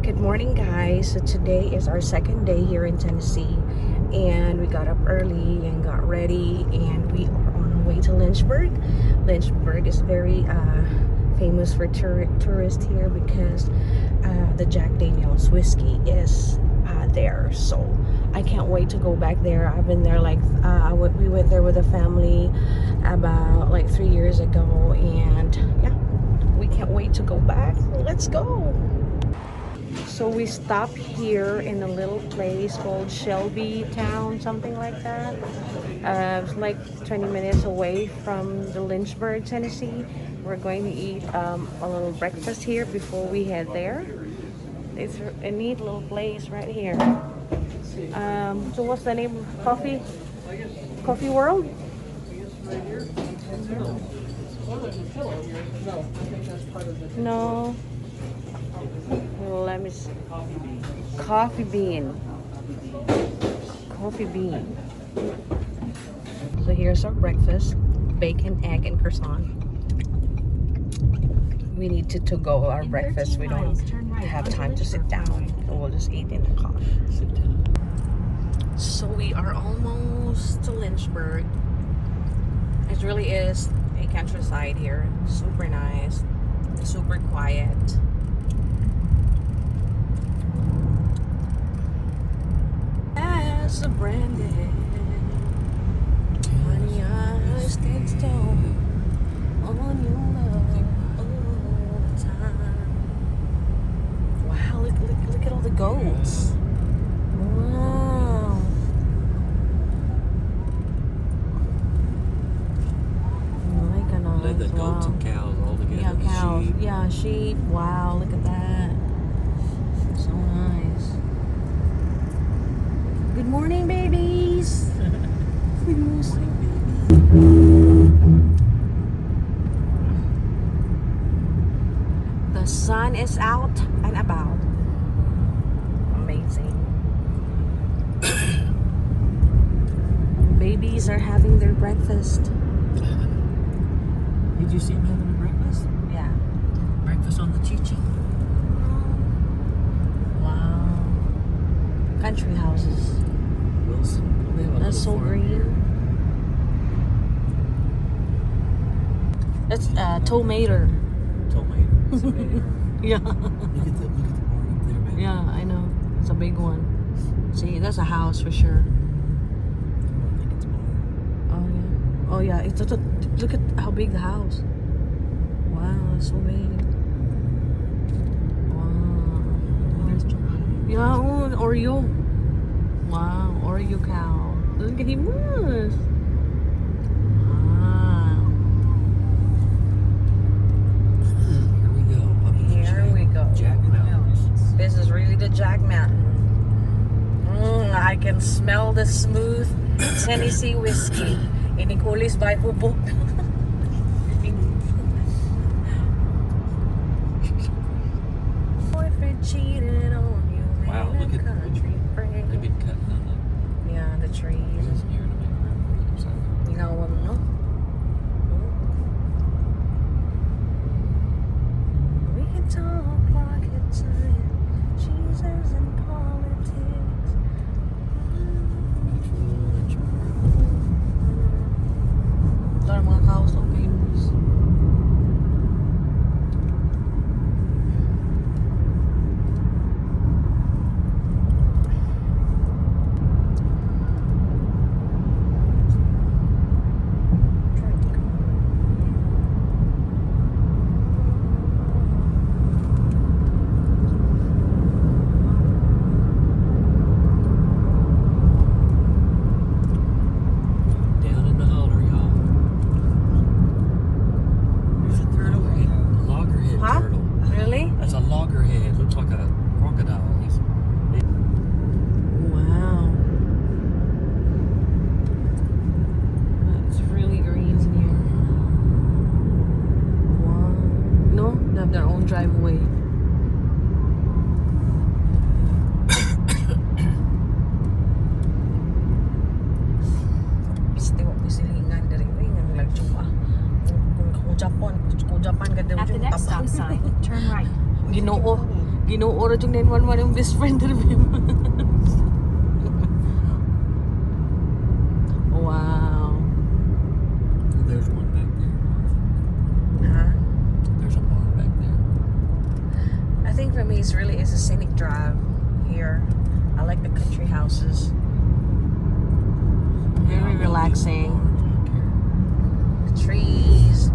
Good morning, guys. So today is our second day here in Tennessee, and we got up early and got ready, and we are on our way to Lynchburg. Lynchburg is very famous for tourists here because the Jack Daniel's whiskey is there. So I can't wait to go back there. I've been there we went there with a family about 3 years ago, and yeah, we can't wait to go back. Let's go. So we stopped here in a little place called Shelby Town, something like that. It's like 20 minutes away from the Lynchburg, Tennessee. We're going to eat a little breakfast here before we head there. It's a neat little place right here. So what's the name of coffee? Coffee World? No. Let me see. Coffee bean. Coffee bean. So here's our breakfast. Bacon, egg, and croissant. We need to go our breakfast. We don't have time to sit down. So we'll just eat in the car. So we are almost to Lynchburg. It really is a countryside here. Super nice. Super quiet. As a branded honey, I stand stone on your love all the time. Wow, look at all the goats. Wow. Like the goats and cows all together. Yeah, cows. Sheep. Yeah, sheep. Wow, look at that. So nice. Good morning, babies. Good morning, baby. The sun is out and about. Amazing. Babies are having their breakfast. Did you see him having a breakfast? Yeah. Breakfast on the Chi-Chi? Wow. Country houses. Wilson. That's so green. That's tomato. Tomato. Yeah. Look at the barn up there, man. Yeah, I know. It's a big one. See, that's a house for sure. I think it's barn. Oh yeah. It's look at how big the house. Wow, it's so big. Wow. There's John. Yeah, oh, an Oreo. Wow, Oreo cow. Look at him. Wow. Here we go. Up to the Here we go. Jack Mountains. This is really the Jack Mountain. I can smell the smooth Tennessee whiskey. Inikulis by Hubok. Boyfriend cheated on you. Wow, look at country friend. They've been cutting on Yeah, the trees. the here to make room for them. You know what? No. We can talk like a giant. Jesus and politics. Ito ang mga cows so famous. Ginuoro yung 911 yung best friend na wow. There's one back there. Huh? There's a bar back there. I think for me it really is a scenic drive here. I like the country houses. Very relaxing. The trees,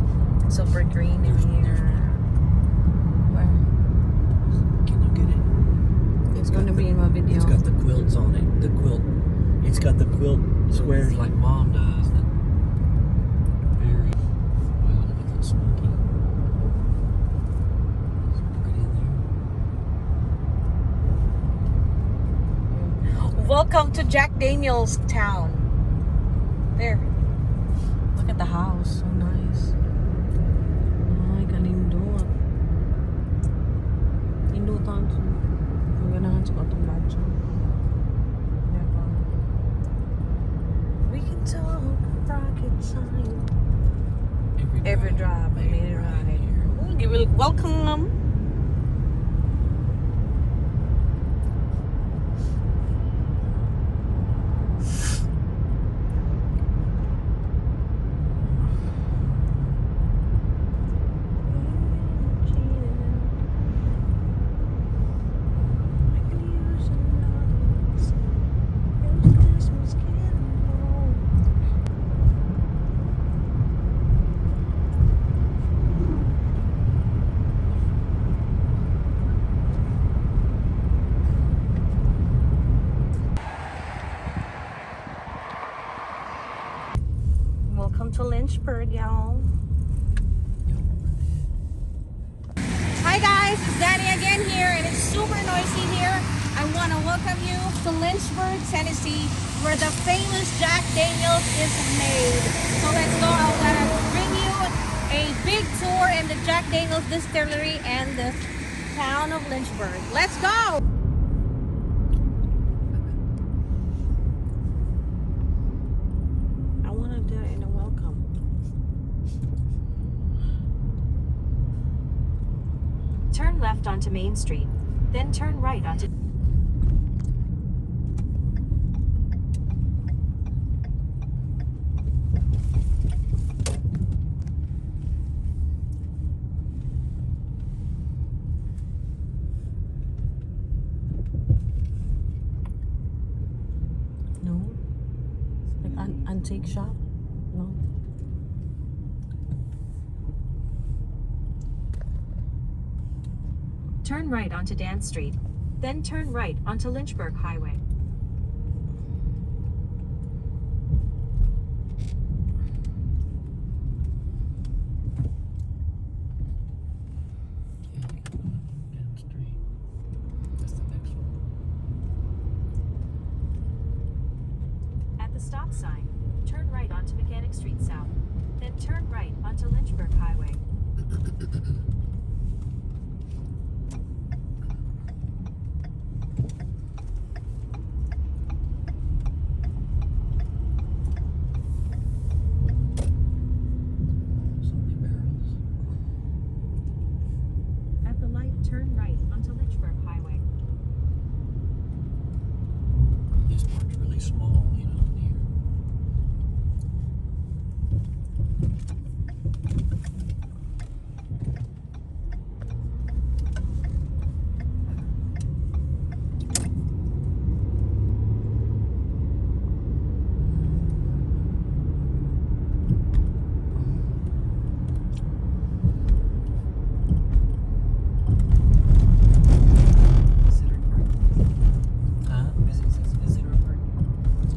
super green in here. Where? Can you get it? It's going to be in my video. It's got the quilts on it. The quilt. It's got the quilt squares like Mom does. Very well. Look at smoky. It's pretty in there. Welcome to Jack Daniel's town. There. Look at the house. So nice. Ay, kalindot. Indutan. Ang ganahan sa katong batso. Diba? We can talk rocket sign. Every drive I made it right. You will welcome them. Welcome to Lynchburg, y'all. Hi guys, it's Danny again here, and it's super noisy here. I want to welcome you to Lynchburg, Tennessee, where the famous Jack Daniels is made. So let's go. I'm gonna bring you a big tour in the Jack Daniels Distillery and the town of Lynchburg. Let's go. Turn left onto Main Street, then turn right onto... No? It's like an antique shop? No? Turn right onto Dan Street, then turn right onto Lynchburg Highway. Down street. That's the next one. At the stop sign, turn right onto Mechanic Street South, then turn right onto Lynchburg Highway. Turn right onto Lynchburg Highway. This part's really small, you know, here.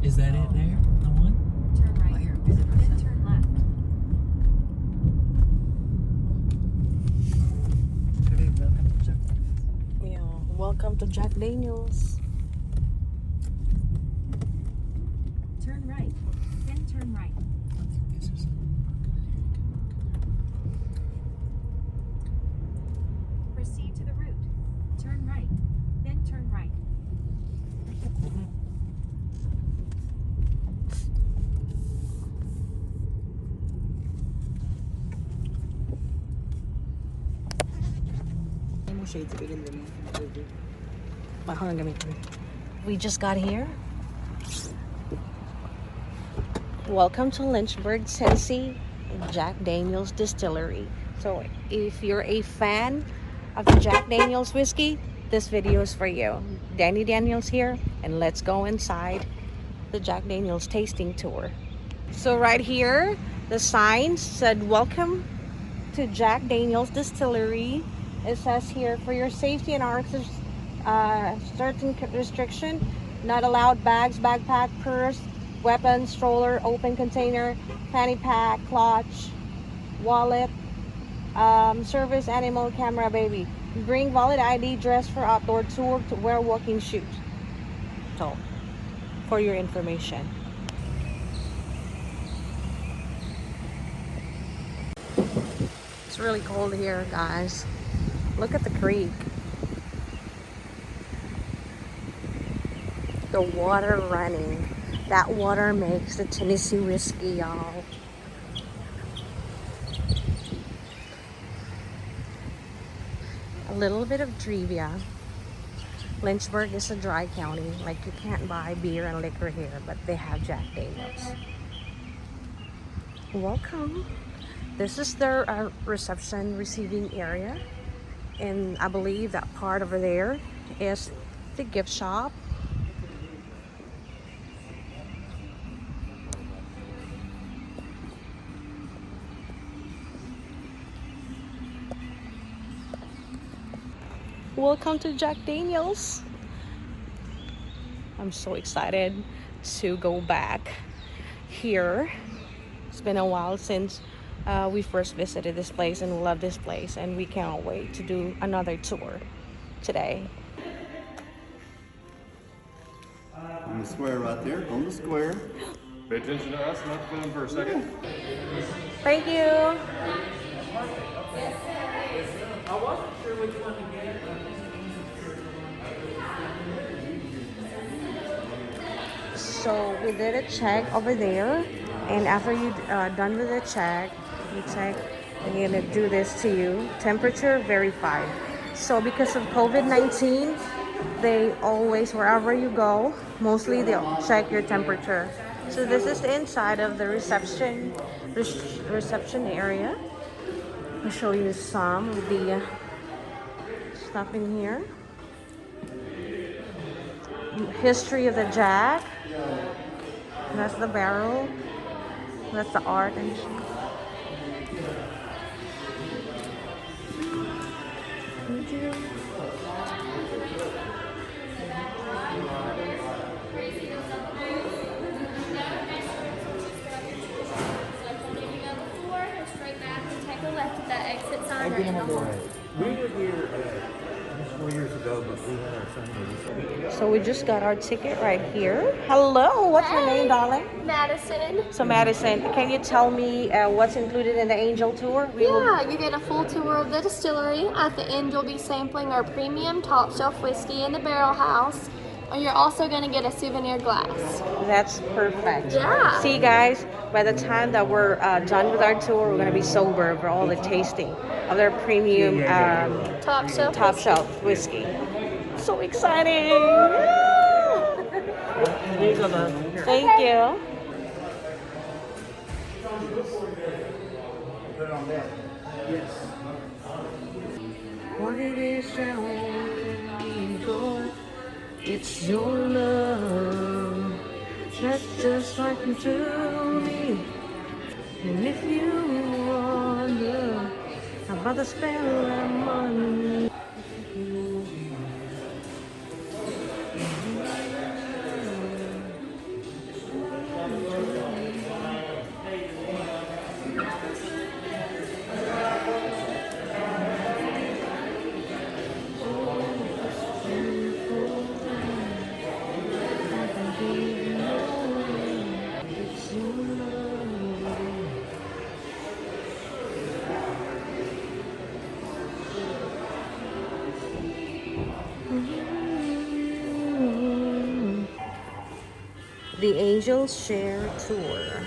Is that it there? The one? Turn right, then turn left. Yeah, welcome to Jack Daniels. Turn right, then turn right. I think this is Proceed to the route. Turn right, then turn right. Shades of it in the Wait, hold on, give me. We just got here. Welcome to Lynchburg, Tennessee, Jack Daniel's Distillery. So if you're a fan of the Jack Daniel's whiskey, this video is for you. Danny Daniels here, and let's go inside the Jack Daniel's tasting tour. So right here, the sign said, welcome to Jack Daniel's Distillery. It says here, for your safety and our certain restriction, not allowed bags, backpack, purse, weapon, stroller, open container, fanny pack, clutch, wallet, service animal, camera, baby. Bring valid ID, dress for outdoor tour, to wear walking shoes. So, for your information. It's really cold here, guys. Look at the creek. The water running. That water makes the Tennessee whiskey, y'all. A little bit of trivia. Lynchburg is a dry county. Like, you can't buy beer and liquor here, but they have Jack Daniels. Welcome. This is their reception receiving area. And I believe that part over there is the gift shop. Welcome to Jack Daniels. I'm so excited to go back here. It's been a while since we first visited this place, and we love this place, and we can't wait to do another tour today. On the square right there, on the square. Pay attention to us, not to them for a second. Thank you. So we did a check over there, and after you done with the check, you check, they're gonna do this to you. Temperature verified. So because of COVID-19, they always, wherever you go, mostly they'll check your temperature. So this is the inside of the reception area. I'll show you some of the stuff in here. History of the Jack. That's the barrel. That's the art and thank you. We were here 4 years ago, but we had our son. So we just got our ticket right here. Hello, what's your name, darling? Madison. So Madison, can you tell me what's included in the Angel Tour? Yeah, you get a full tour of the distillery. At the end, you'll be sampling our premium top shelf whiskey in the barrel house. And you're also going to get a souvenir glass. That's perfect. Yeah. See, guys, by the time that we're done with our tour, we're going to be sober for all the tasting of their premium Top shelf. top shelf whiskey. So exciting! Thank you. What it is that we go, it's your love that's just talking to me. And if you wonder about the spell I'm on, the Angels Share Tour.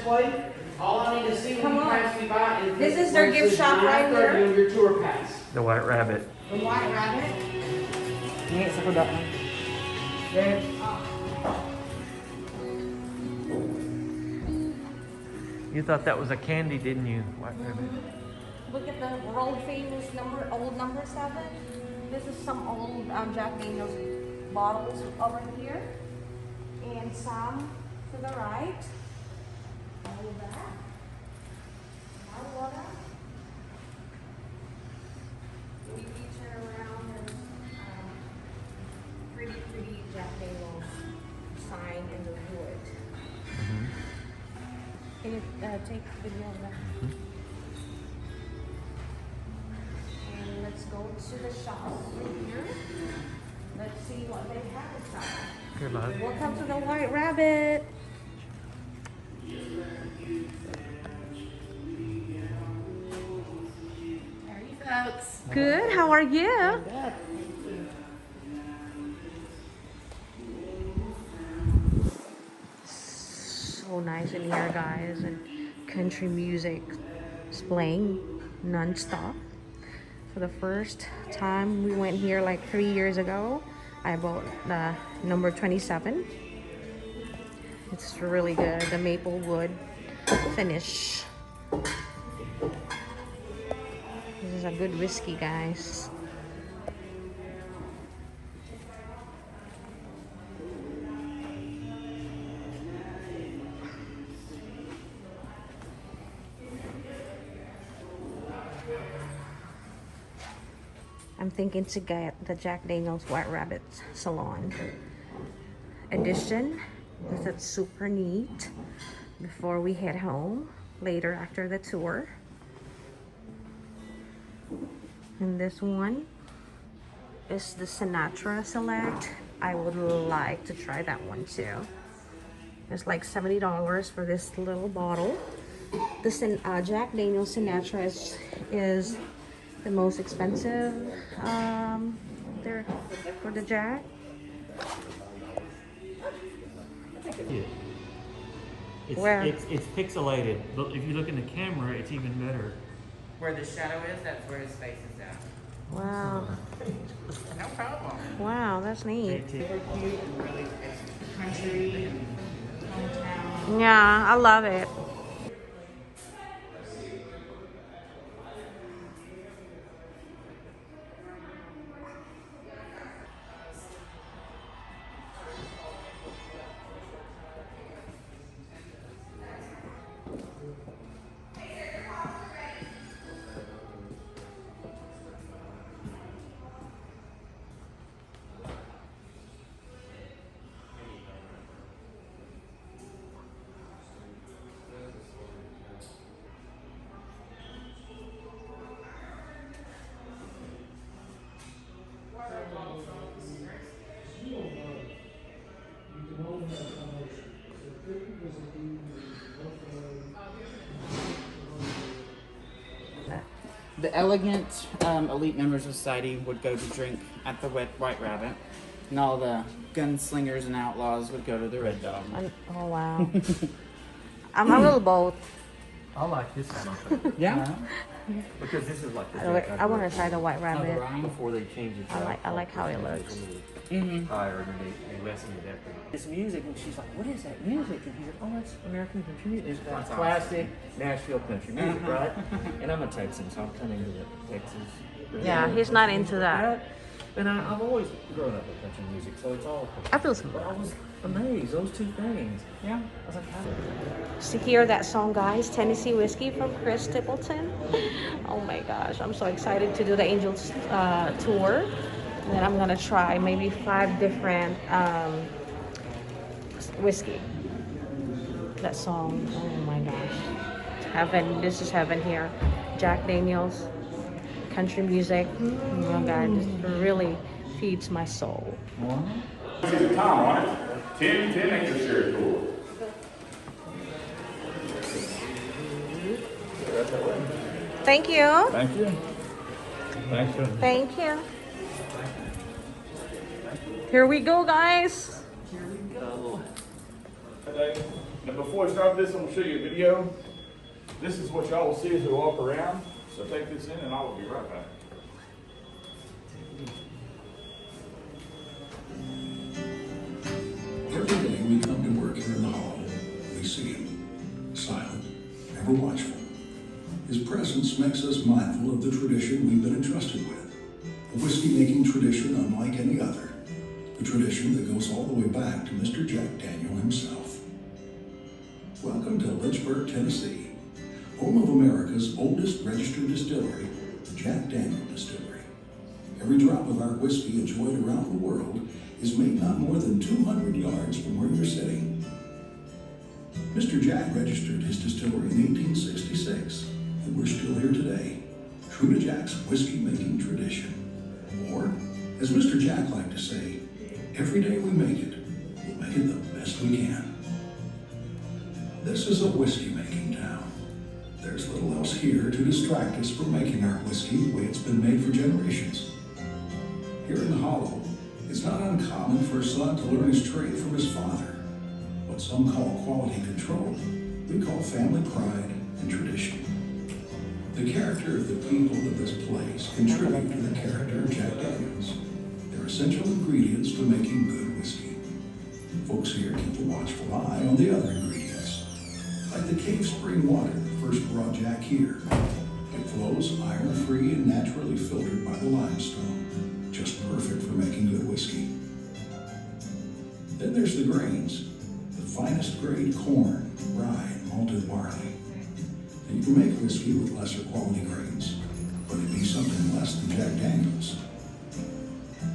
display. All I need to see when Come you on. pass me by is This is where their it gift says shop right 9:30 here. on your tour pass. The White Rabbit. The White Rabbit. Ini sekedar. You thought that was a candy, didn't you, White Rabbit? Look at the world famous old number 7. This is some old Jack Daniels bottles over here. And some to the right. All of that. Our water. We turn around and pretty Jack Daniels sign in the wood. Can you take video of that? And let's go to the shop here. Let's see what they have inside. Good luck. Welcome to the White Rabbit. How are you folks? Good, how are you? So nice in here, guys, and country music is playing non-stop. For the first time we went here like 3 years ago, I bought the number 27. It's really good, the maple wood finish. This is a good whiskey, guys. I'm thinking to get the Jack Daniels White Rabbit Salon edition because it's super neat before we head home later after the tour. And this one is the Sinatra Select. I would like to try that one too. It's like $70 for this little bottle. The Jack Daniels Sinatra is the most expensive there for the Jack. Where? It's pixelated, but if you look in the camera, it's even better. Where the shadow is, that's where his face is at. Wow. No problem. Wow, that's neat. Really cute and really it's country and hometown. Yeah, I love it. The elegant elite members of society would go to drink at the White Rabbit, and all the gunslingers and outlaws would go to the Red Dog. Oh wow. I'm a little both. I like this one. Yeah. Because this is like the I want to try the White Rabbit. before they change it. I like how it looks. Higher, and they lessen it after. It's music, and she's like, "What is that music?" And he's like, "Oh, it's American country music. It's like classic Nashville country music, right?" And I'm a Texan, so I'm kind of into the Texas. Yeah, he's not into that. And I've always grown up with country music, so it's all. I feel so But I bad. was amazed, those two things. Yeah. I was like, how? To hear that song, guys, Tennessee Whiskey from Chris Tippleton. Oh my gosh, I'm so excited to do the Angels tour. And then I'm gonna try maybe 5 different whiskey. That song, oh my gosh. It's heaven, this is heaven here. Jack Daniels, country music. Oh God, this really feeds my soul. See the time on it. 10 acre share tour. Thank you. Thank you. Thank you. Thank you. Here we go, guys. Here we go. And before we start this, I'm going to show you a video. This is what y'all will see as we walk around. So take this in and I will be right back. Every day we come to work here in the Hollow. We see him, silent, ever watchful. His presence makes us mindful of the tradition we've been entrusted with. A whiskey-making tradition unlike any other. A tradition that goes all the way back to Mr. Jack Daniel himself. Welcome to Lynchburg, Tennessee, home of America's oldest registered distillery, the Jack Daniel Distillery. Every drop of our whiskey enjoyed around the world is made not more than 200 yards from where you're sitting. Mr. Jack registered his distillery in 1866, and we're still here today, true to Jack's whiskey-making tradition. Or, as Mr. Jack liked to say, every day we make it, we'll make it the best we can. This is a whiskey-making town. There's little else here to distract us from making our whiskey the way it's been made for generations. Here in the Hollow, it's not uncommon for a son to learn his trade from his father. What some call quality control, we call family pride and tradition. The character of the people of this place contribute to the character of Jack Daniels. They're essential ingredients to making good whiskey. Folks here keep a watchful eye on the other ingredients, like the cave spring water that first brought Jack here. It flows iron-free and naturally filtered by the limestone, just perfect for making good whiskey. Then there's the grains, the finest grade corn, rye, and malted barley. And you can make whiskey with lesser quality grains, but it be something less than Jack Daniels.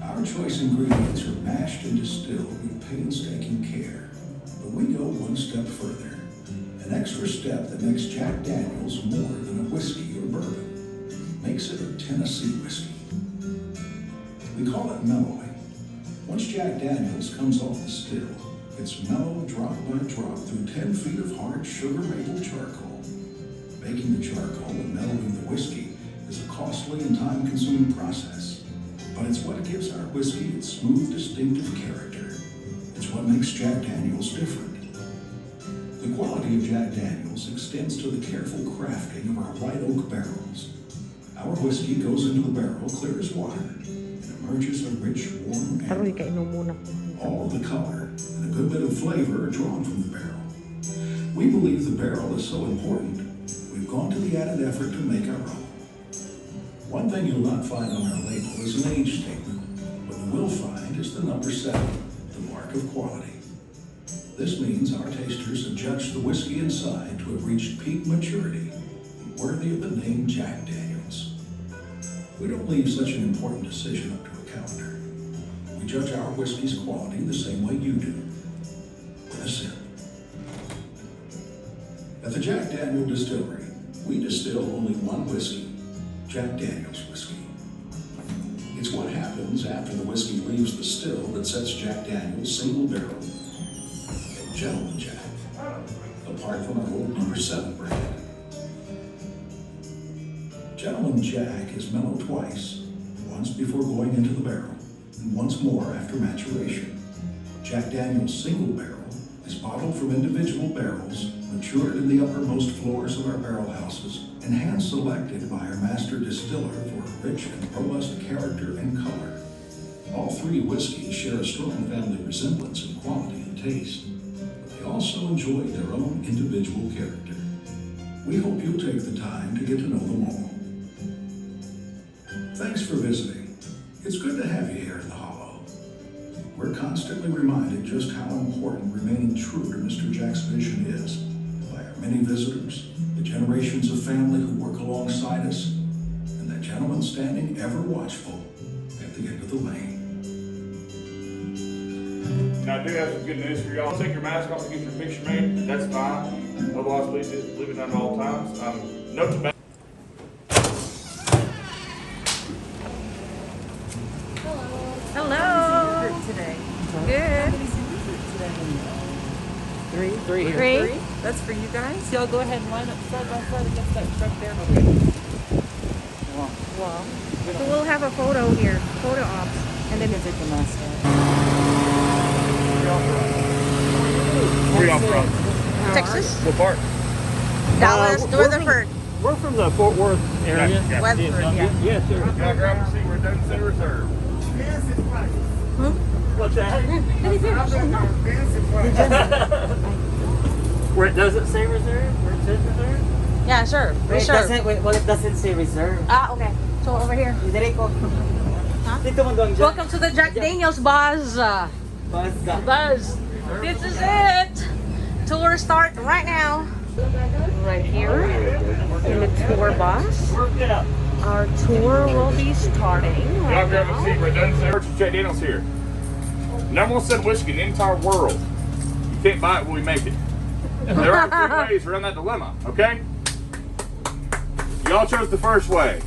Our choice ingredients are mashed and distilled with painstaking care, but we go one step further, an extra step that makes Jack Daniels more than a whiskey or bourbon, makes it a Tennessee whiskey. We call it mellowing. Once Jack Daniels comes off the still, it's mellowed drop by drop through 10 feet of hard sugar maple charcoal. Making the charcoal and mellowing the whiskey is a costly and time-consuming process, but it's what gives our whiskey its smooth, distinctive character. It's what makes Jack Daniels different. The quality of Jack Daniels extends to the careful crafting of our white oak barrels. Our whiskey goes into the barrel clear as water and emerges a rich, warm amber. All of the color and a good bit of flavor are drawn from the barrel. We believe the barrel is so important, we've gone to the added effort to make our own. One thing you'll not find on our label is an age statement. What you will find is the number 7, the mark of quality. This means our tasters have judged the whiskey inside to have reached peak maturity and worthy of the name Jack Daniels. We don't leave such an important decision up to a calendar. We judge our whiskey's quality the same way you do, with a sip. At the Jack Daniel Distillery, we distill only one whiskey, Jack Daniel's whiskey. It's what happens after the whiskey leaves the still that sets Jack Daniel's single barrel, Gentleman Jack, apart from our old number 7 brand. Gentleman Jack is mellowed twice, once before going into the barrel, and once more after maturation. Jack Daniel's single barrel is bottled from individual barrels, matured in the uppermost floors of our barrel houses, and hand-selected by our master distiller for a rich and robust character and color. All 3 whiskeys share a strong family resemblance in quality and taste, but they also enjoy their own individual character. We hope you'll take the time to get to know them all. Thanks for visiting. It's good to have you here in the Hollow. We're constantly reminded just how important remaining true to Mr. Jack's vision is by our many visitors, the generations of family who work alongside us, and that gentleman standing ever watchful at the end of the lane. Now, I do have some good news for y'all. Take your mask off and get your picture made. That's fine. Otherwise, please leave it on at all times. No tobacco. Hello. Today. Good. 3. That's for you guys. Y'all go ahead and line up side by side against that truck there. Wow. So we'll have a photo here, photo ops, and then Take the mask off. Three off front. Texas? What part? Dallas, Rutherford. We're from the Fort Worth area. Weatherford, yeah. Yes, sir. Can I grab a seat where it doesn't say reserve? What's that? Where it doesn't say reserve? Where it says reserve? Yeah, sure. Reserve. It doesn't say reserve. Ah, okay. So over here. Welcome to the Jack Daniels Buzz. Buzz. This is it. Tour start right now. Right here in the tour bus. Our tour will be starting Y'all right grab a seat now. where it doesn't say Church of Jack Daniels here. Number one set whiskey in the entire world. You can't buy it when we make it. There are 3 ways around that dilemma, okay? Y'all chose the first way.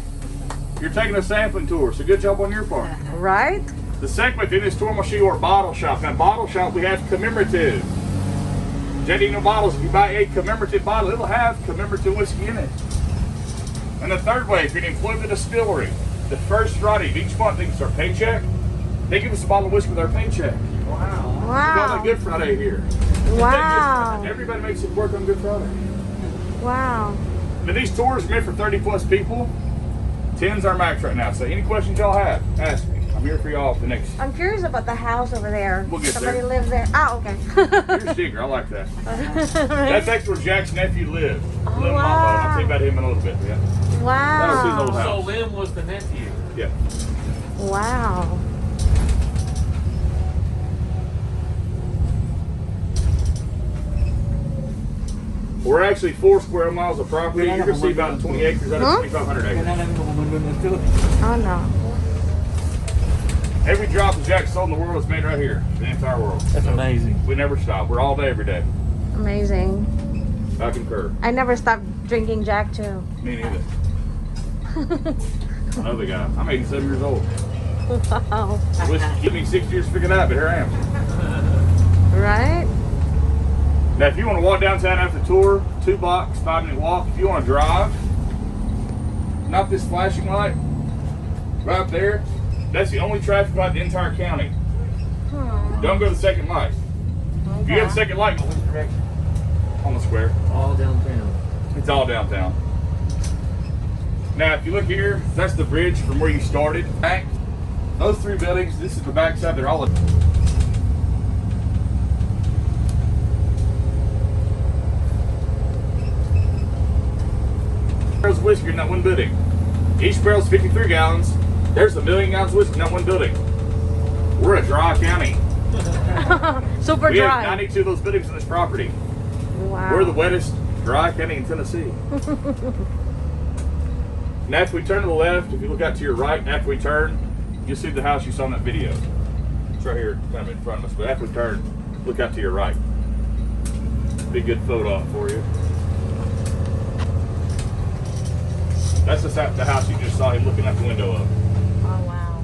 You're taking a sampling tour, so good job on your part. Right? The second way through this tour, I'm going to show you our bottle shop. Now, bottle shop, we have commemorative. Jack Daniels bottles, if you buy a commemorative bottle, it'll have commemorative whiskey in it. And the third way, if you're going to employ the distillery, the first Friday of each month, they can start paycheck. They give us a bottle of whiskey with our paycheck. Wow. We call it Good Friday here. Wow. Everybody makes it work on Good Friday. Wow. Now, these tours are meant for 30 plus people. 10's our max right now. So any questions y'all have, ask me. I'm here for y'all for the next. I'm curious about the house over there. We'll get Somebody there. lives there. Ah, okay. You're a sticker. I like that. That's actually where Jack's nephew lived. Oh, Little wow. Mama. I'll tell you about him in a little bit. Yeah. That'll see his old Wow. So house. Lynn was the nephew. Yeah. Wow. We're actually 4 square miles of property. You're going to see about 20 acres out of 2,500 acres. Oh no. Every drop of Jack sold in the world is made right here. The entire world. That's amazing. We never stop. We're all day, every day. Amazing. I concur. I never stopped drinking Jack too. Me neither. I know the guy. I'm 87 years old. Wow. I wish it took me 6 years to figure it out, but here I am. Right? Now, if you want to walk downtown after the tour, 2 blocks, 5-minute walk. If you want to drive, not this flashing light, right up there, that's the only traffic light in the entire county. Don't go to the second light. If you have the second light, go in the direction. On the square. All downtown. It's all downtown. Now, if you look here, that's the bridge from where you started. Back, those 3 buildings, this is the back side, they're all barrels of whiskey in that one building. Each barrel's 53 gallons. There's 1,000,000 gallons of whiskey in that one building. We're a dry county. Super We have dry. 92 of those buildings on this property. Wow. We're the wettest dry county in Tennessee. Now, if we turn to the left, if you look out to your right, after we turn, you'll see the house you saw in that video. It's right here, kind of in front of us. But after we turn, look out to your right. Be a good photo op for you. That's just the house you just saw him looking out the window of. Oh wow.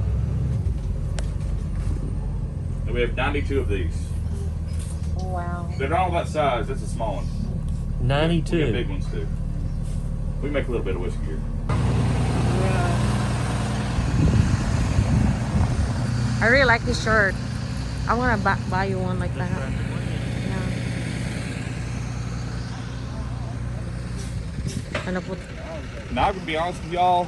And we have 92 of these. Wow. They're not all that size. That's a small one. 92. We have big ones too. We make a little bit of whiskey here. I really like this shirt. I want to buy you one like that. Yeah. Ano po? Now, I'm going to be honest with y'all.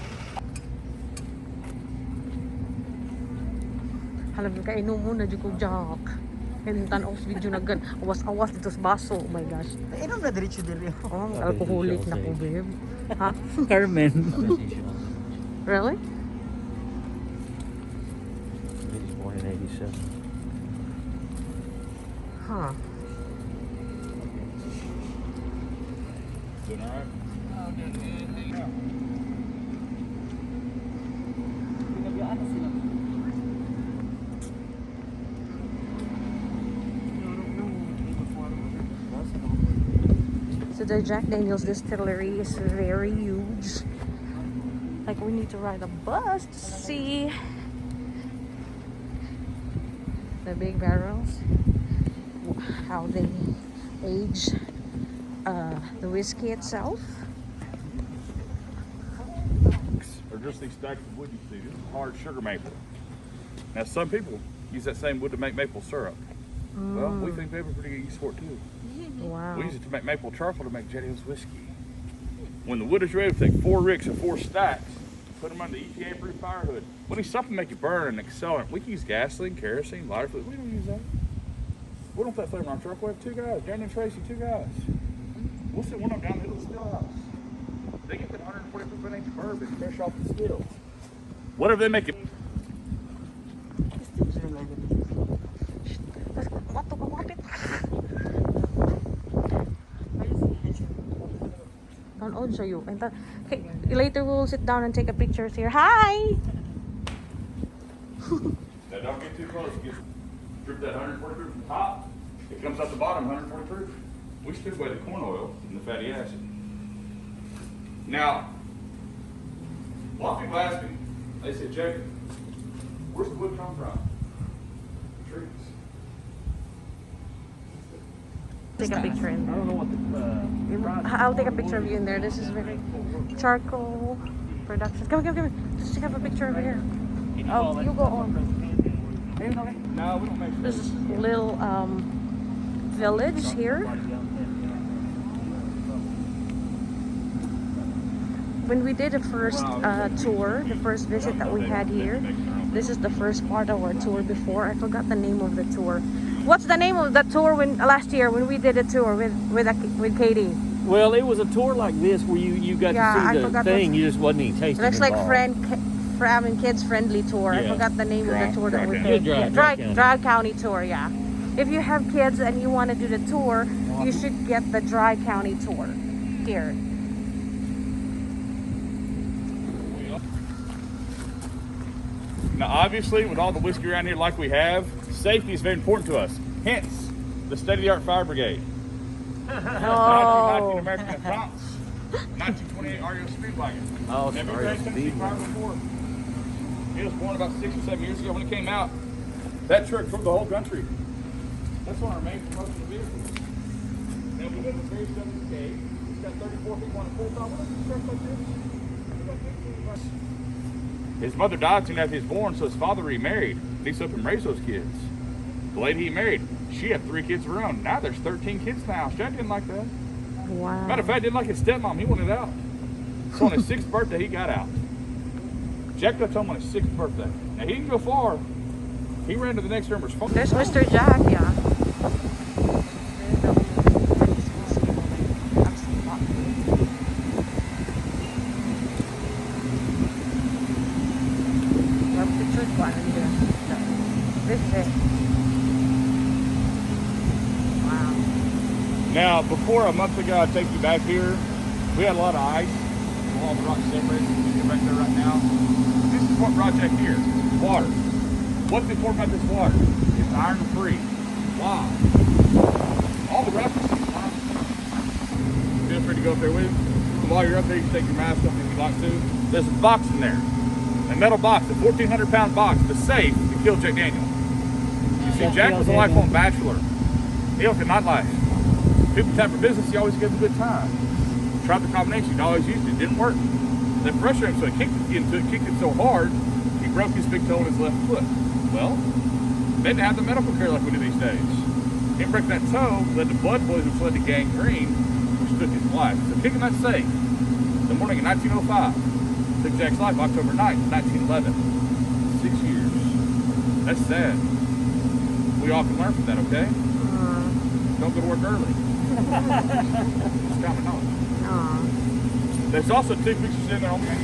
Alam mo, kainom mo na dyan ko, Jack. Hintan ako sa video na gan. Awas-awas dito sa baso. Oh my gosh. Inom na diretso diri. Oh, alcoholic na ko, babe. Ha? Carmen. Really? He was born in 87. Huh. Doing all right? So the Jack Daniels Distillery is very huge. Like we need to ride a bus to see the big barrels, how they age the whiskey itself. Or just these stacks of wood you see. This is hard sugar maple. Now, some people use that same wood to make maple syrup. Well, we think they have a pretty good use for it too. Wow. We use it to make maple charcoal to make Jetty's whiskey. When the wood is ready, we take 4 ricks and 4 stacks, put them under the EPA-approved fire hood. We need something to make you burn, an accelerant. We can use gasoline, kerosene, lighter fluid. We don't use that. We don't put flavor on our charcoal. We have 2 guys, Danny and Tracy, 2 guys. We'll sit one of them down the middle of the still house. They get that 140 proof an inch bourbon fresh off the still. Whatever they make it. I'll show you. Okay, later we'll sit down and take a pictures here. Hi! Now don't get too close. Drip that 140 proof from the top. It comes out the bottom 140 proof. We strip away the corn oil and the fatty acid. Now, a lot of people ask me, they say, Jacob, where's the wood come from? Trees. Take a picture in there. I don't know what the I'll take a picture of you in there. This is very charcoal production. Come. Just take a picture over here. Oh, you go on. No, we don't make This is a little village here. When we did the first tour, the first visit that we had here, this is the first part of our tour before. I forgot the name of the tour. What's the name of that tour when last year when we did a tour with Katie? Well, it was a tour like this where you got to see the thing. You just wasn't even tasting. Looks like kids friendly tour. I forgot the name of the tour that we did. Dry County tour. Yeah. If you have kids and you want to do the tour, you should get the Dry County tour here. Now, obviously, with all the whiskey around here like we have, safety is very important to us. Hence, the state-of-the-art fire brigade. 1919 American in France. 1928 REO Speedwagon. Oh, Never taken Tennessee fire before. It was born about 6 or 7 years ago. When it came out, that truck drove the whole country. That's one of our main promotional vehicles. Now, we have a very WK. It's got 34 people on a full top. What is this truck like this? His mother died soon after he was born, so his father remarried. He set up and raised those kids. The lady he married, she had 3 kids of her own. Now there's 13 kids now. Jack didn't like that. Wow. Matter of fact, didn't like his stepmom. He wanted out. So on his 6th birthday, he got out. Jack got home on his 6th birthday. Now he didn't go far. He ran to the next room. There's Mr. Jack, yeah. Now, before a month ago, I take you back here, we had a lot of ice. All the rocks separated. You're back there right now. This is what brought Jack here. Water. What's important about this water? It's iron-free. Wow. All the rocks you see. Feel free to go up there with you. While you're up there, you can take your mask off if you'd like to. There's a box in there. A metal box, a 1,400-pound box, the safe to kill Jack Daniel. You see, Jack was a lifelong bachelor. He opened nightlife. People tap for business, he always gives a good time. Tried the combination, he always used it, didn't work. Then frustrated him, so he kicked it so hard, he broke his big toe in his left foot. Well, they didn't have the medical care like we do these days. Him breaking that toe led to blood poison, which led to gangrene, which took his life. So kicking that safe, the morning of 1905, took Jack's life October 9th, 1911. 6 years. That's sad. We all can learn from that, okay? Don't go to work early. It's common knowledge. There's also 2 pictures in there on that guy.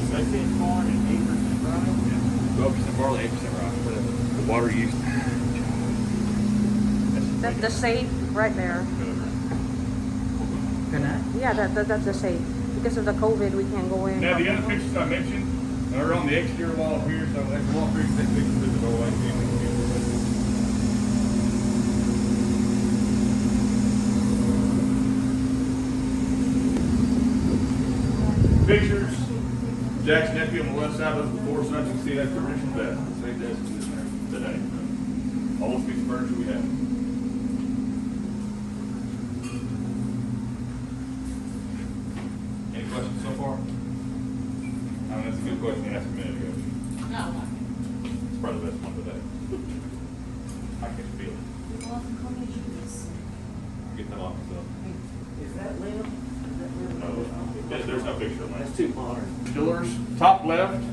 I said corn and 8% rye. 12% barley, 8% rye. The water used. That's the safe right there. Yeah, that's the safe. Because of the COVID, we can't go in. Now, the other pictures I mentioned are on the exterior wall here, so that's wall 3 take pictures of the doorway. Pictures. Jack's nephew on the left side was before sunset. You can see that traditional desk. Same desk is in there today. All those pieces of furniture we have. Any questions so far? Good question you asked a minute ago. No. It's probably the best one today. I can feel it. Get that off myself. Is that Lynn? No, there's no picture of That's that. too modern. Distillers, top left.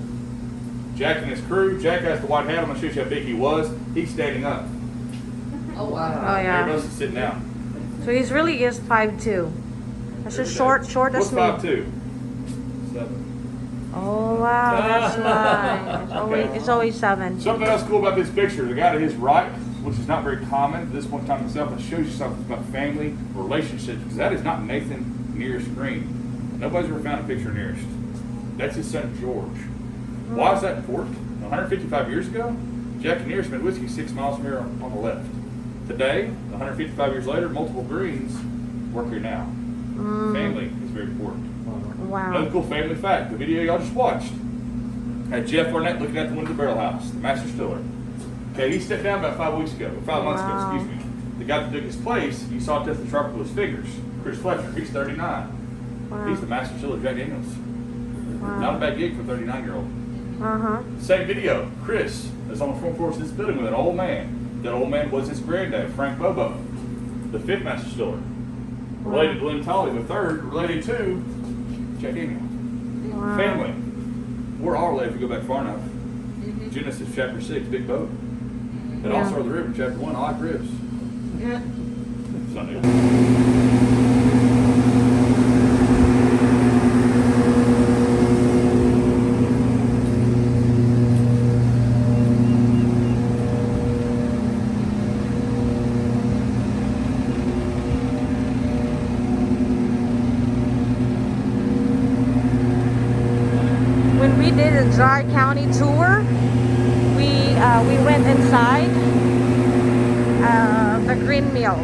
Jack and his crew. Jack has the white hat. I'm gonna show you how big he was. He's standing up. Oh, wow. Oh yeah. Everybody else is sitting down. So he's really is 5'2". That's just short as What's me. 5'2"? 7. Oh wow, that's why. It's always 7. Something else cool about this picture, the guy to his right, which is not very common at this point in time himself, it shows you something about family, relationships, because that is not Nathan Nearest Green. Nobody's ever found a picture of Nearest. That's his son George. Why is that important? 155 years ago, Jack and Nearest made whiskey 6 miles from here on the left. Today, 155 years later, multiple Greens work here now. Family is very important. Wow. Another cool family fact, the video y'all just watched had Jeff Arnett looking at the window of the barrel house, the master distiller. Okay, he stepped down about 5 months ago, Wow. excuse me. The guy that took his place, you saw Test the Sharp with his fingers, Chris Fletcher, he's 39. Wow. He's the master distiller of Jack Daniels. Wow. Not a bad gig for a 39-year-old. Uh-huh. Same video, Chris is on the front porch of this building with an old man. That old man was his granddad, Frank Bobo, the 5th master distiller. Related to Lynn Tolley, the 3rd, related to Jack Daniel. Wow. Family. We're all related if we go back far enough. Genesis chapter 6, big boat. And Yeah. also the rib in chapter 1, I like ribs. Yeah. It's not new. When we did a Dry County tour, we went inside the green mill.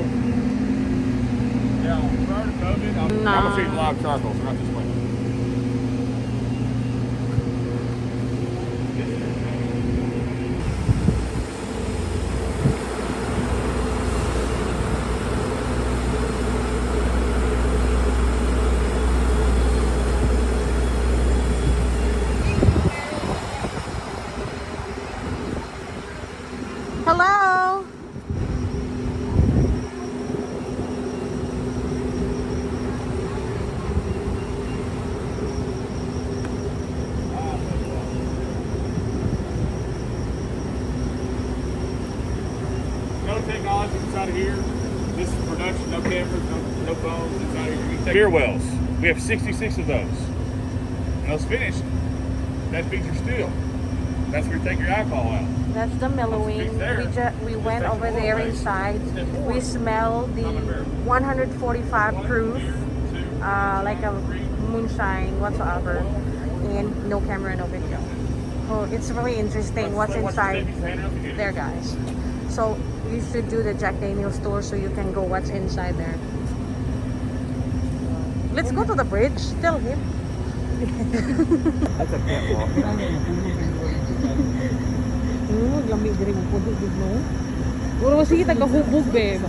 Yeah, prior to COVID, I'm No. going to live charcoal, so not this way. Hello. No technology inside of here. This is production, no cameras, no phones inside of here. We take beer wells. We have 66 of those. And those finished. That feature still. That's where you take your alcohol out. That's the mellowing. We went over there inside. We smelled the 145 proof, like a moonshine whatsoever, and no camera, no video. Oh, it's really interesting what's inside there, guys. So you should do the Jack Daniel's tour so you can go what's inside there. Let's go to the bridge. Still here. That's a catwalk. Lamig diri mo pudo gud no. Puro sige taga-hubog babe.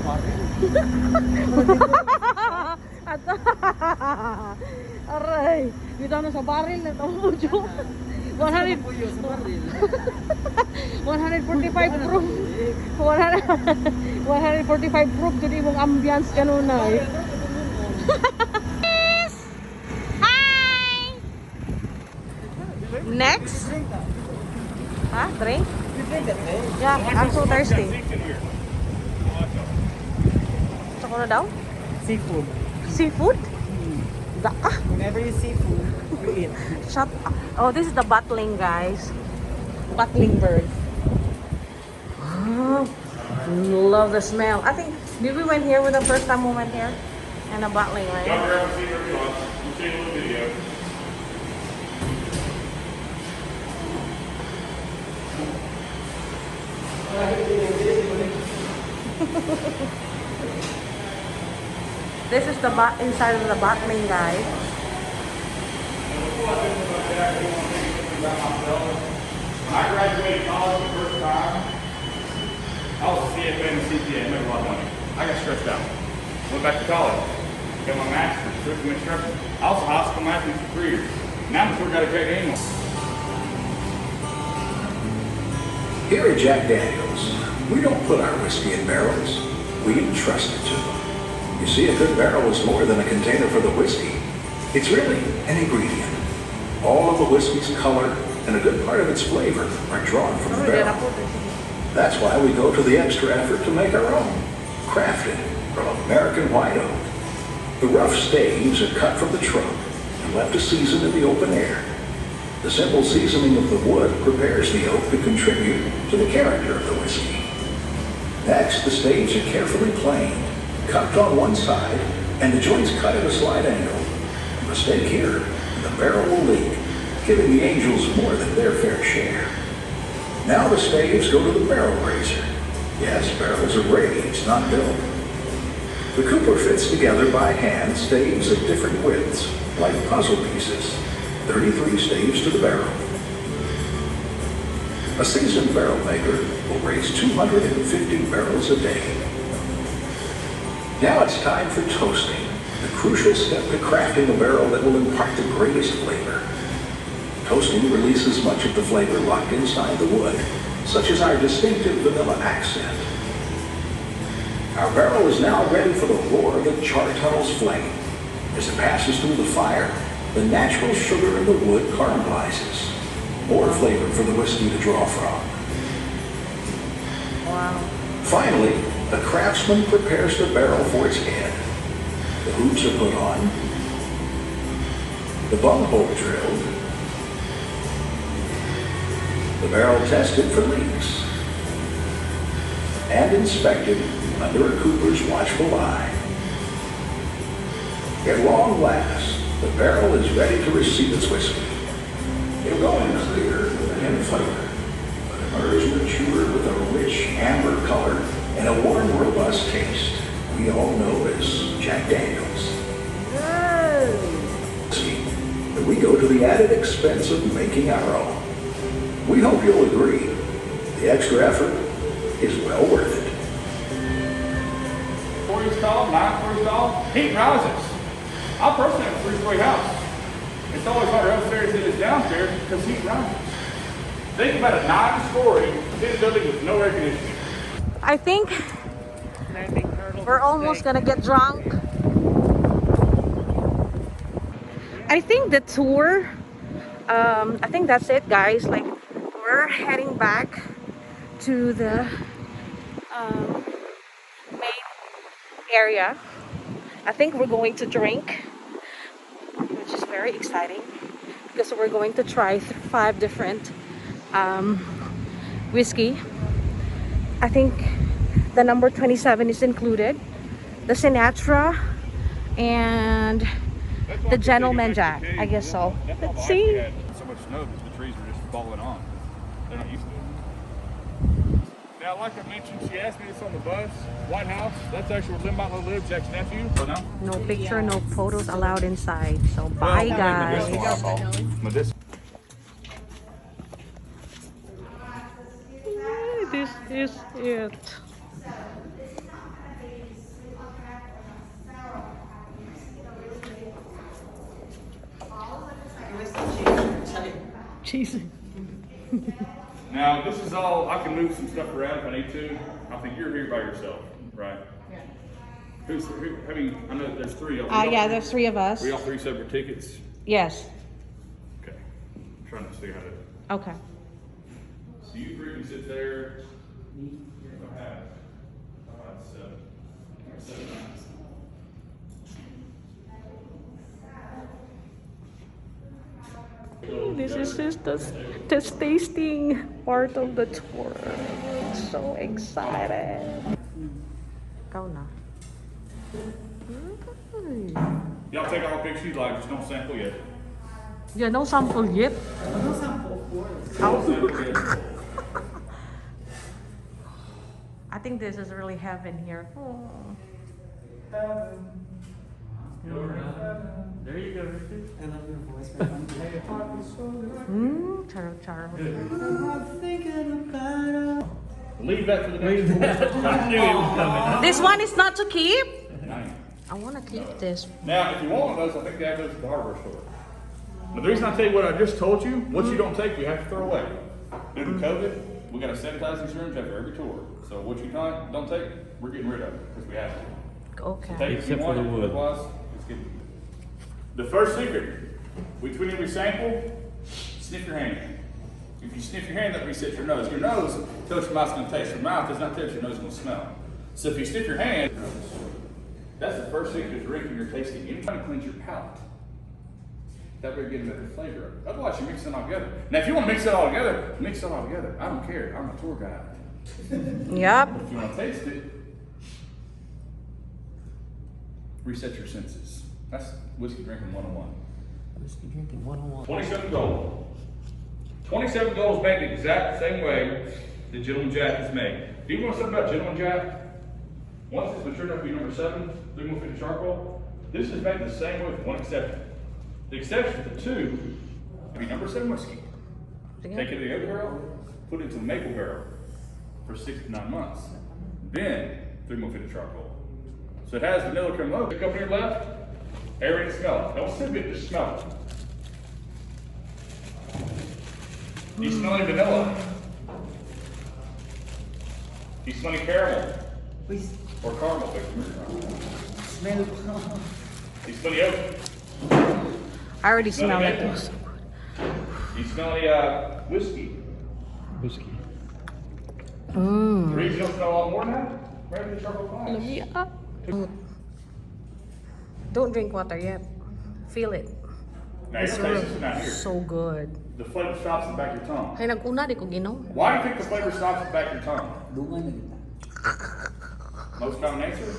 Ato. Aray, dito na sa baril na tamo jo. 100 145 proof. 145 proof jud imong ambience kanunay. Hi. Next. Huh? Drink? Yeah, I'm so thirsty. Gusto ko na daw? Seafood. Seafood? Daka. Whenever you see food, you eat. Shut up. Oh, this is the bottling, guys. Lynchburg. Oh, love the smell. I think, did we went here with the first time we went here? And the bottling, right? Y'all grab a seat wherever you want. We'll see a little video. This is the inside of the bottling, guys. When I graduated college the first time, I was a CFA and a CPA, I made a lot of money. I got stressed out. Went back to college, got my master's, took some instruction. I was a high school math teacher for 3 years. Now I'm sure got a great annual. Here at Jack Daniels, we don't put our whiskey in barrels. We entrust it to them. You see, a good barrel is more than a container for the whiskey. It's really an ingredient. All of the whiskey's color and a good part of its flavor are drawn from the barrel. That's why we go to the extra effort to make our own, crafted from American white oak. The rough staves are cut from the trunk and left to season in the open air. The simple seasoning of the wood prepares the oak to contribute to the character of the whiskey. Next, the staves are carefully planed, cupped on one side, and the joints cut at a slight angle. A mistake here, and the barrel will leak, giving the angels more than their fair share. Now the staves go to the barrel raiser. Yes, barrels are raised, not built. The cooper fits together by hand staves of different widths, like puzzle pieces. 33 staves to the barrel. A seasoned barrel maker will raise 250 barrels a day. Now it's time for toasting, the crucial step to crafting a barrel that will impart the greatest flavor. Toasting releases much of the flavor locked inside the wood, such as our distinctive vanilla accent. Our barrel is now ready for the roar of the char tunnel's flame. As it passes through the fire, the natural sugar in the wood caramelizes. More flavor for the whiskey to draw from. Wow. Finally, the craftsman prepares the barrel for its head. The hoops are put on, the bunghole drilled, the barrel tested for leaks, and inspected under a cooper's watchful eye. At long last, the barrel is ready to receive its whiskey. It will clear and flavor, but emerge mature with a rich amber color and a warm, robust taste we all know as Jack Daniels. See, that we go to the added expense of making our own. We hope you'll agree. The extra effort is well worth it. 4 years tall, 9 stories tall, heat rises. I personally have a 3-story house. It's always harder upstairs than it is downstairs because heat rises. Think about a 9-story tin building with no air conditioning. I think we're almost gonna get drunk. I think the tour, I think that's it, guys. Like, we're heading back to the main area. I think we're going to drink, which is very exciting because we're going to try 5 different whiskey. I think the number 27 is included, the Sinatra, and the Gentleman Jack. I guess so. Let's see. So much snow that the trees were just falling on. They're not used to it. Now, like I mentioned, she asked me this on the bus. White House, that's actually where Lynn Butler lives, Jack's nephew. No picture, no photos allowed inside. So bye, guys. This is it. Cheese. Now, this is all, I can move some stuff around if I need to. I think you're here by yourself, right? Yeah. I know there's 3 of you. Yeah, there's 3 of us. Are y'all 3 separate tickets? Yes. Okay. I'm trying to see how to. Okay. So you 3 can sit there. I have 7 lines. This is just the tasting part of the tour. I'm so excited. Go now. Y'all take all the pictures you like, just don't sample yet. Yeah, no sample yet. No sample for I think this is really heaven here. Oh. There you go, Richard. I love your voice. Charo, charo. Leave that for the next one. I knew it was coming. This one is not to keep. I want to keep this. Now, if you want one of those, I think they have those at the hardware store. Now, the reason I tell you what I just told you, what you don't take, you have to throw away. Due to COVID, We got to sanitize these rooms after every tour. So what you don't take, we're getting rid of it because we have to. Okay. Take it if you want it, otherwise, it's good. The first secret, between every sample, sniff your hand. If you sniff your hand, that resets your nose. Your nose tells your mouth's going to taste. Your mouth does not tell you your nose is going to smell. So if you sniff your hand, that's the first secret of drinking or tasting. You're trying to cleanse your palate. That way you're getting better flavor. Otherwise, you mix it all together. Now, if you want to mix it all together, mix it all together. I don't care. I'm a tour guide. Yep. If you want to taste it, reset your senses. That's whiskey drinking 101. Whiskey drinking 101. 27 gold. 27 gold is made the exact same way the Gentleman Jack is made. Do you want something about Gentleman Jack? Once it's mature enough to be number 7, 350 charcoal, this is made the same way with one exception. The exception to the 2 to be number 7 whiskey. Take it to the oak barrel, put it into a maple barrel for 6 to 9 months. Then 350 charcoal. So it has vanilla creme low. Pick up here left, aerate and smell it. Don't sip it, just smell it. Do you smell any vanilla? Do you smell any caramel? Or caramel? Smell. Do you smell any oak? I already Smell smell any it. maple? Do you smell any whiskey? Whiskey. The reason you don't smell a lot more now? Right in the charcoal flask. Yeah. Don't drink water yet. Feel it. Now you'll taste this not here. So good. The flavor stops in the back of your tongue. Ay, nag-una di ko ginom. Why do you think the flavor stops in the back of your tongue? Dungan na kita. Most common answer?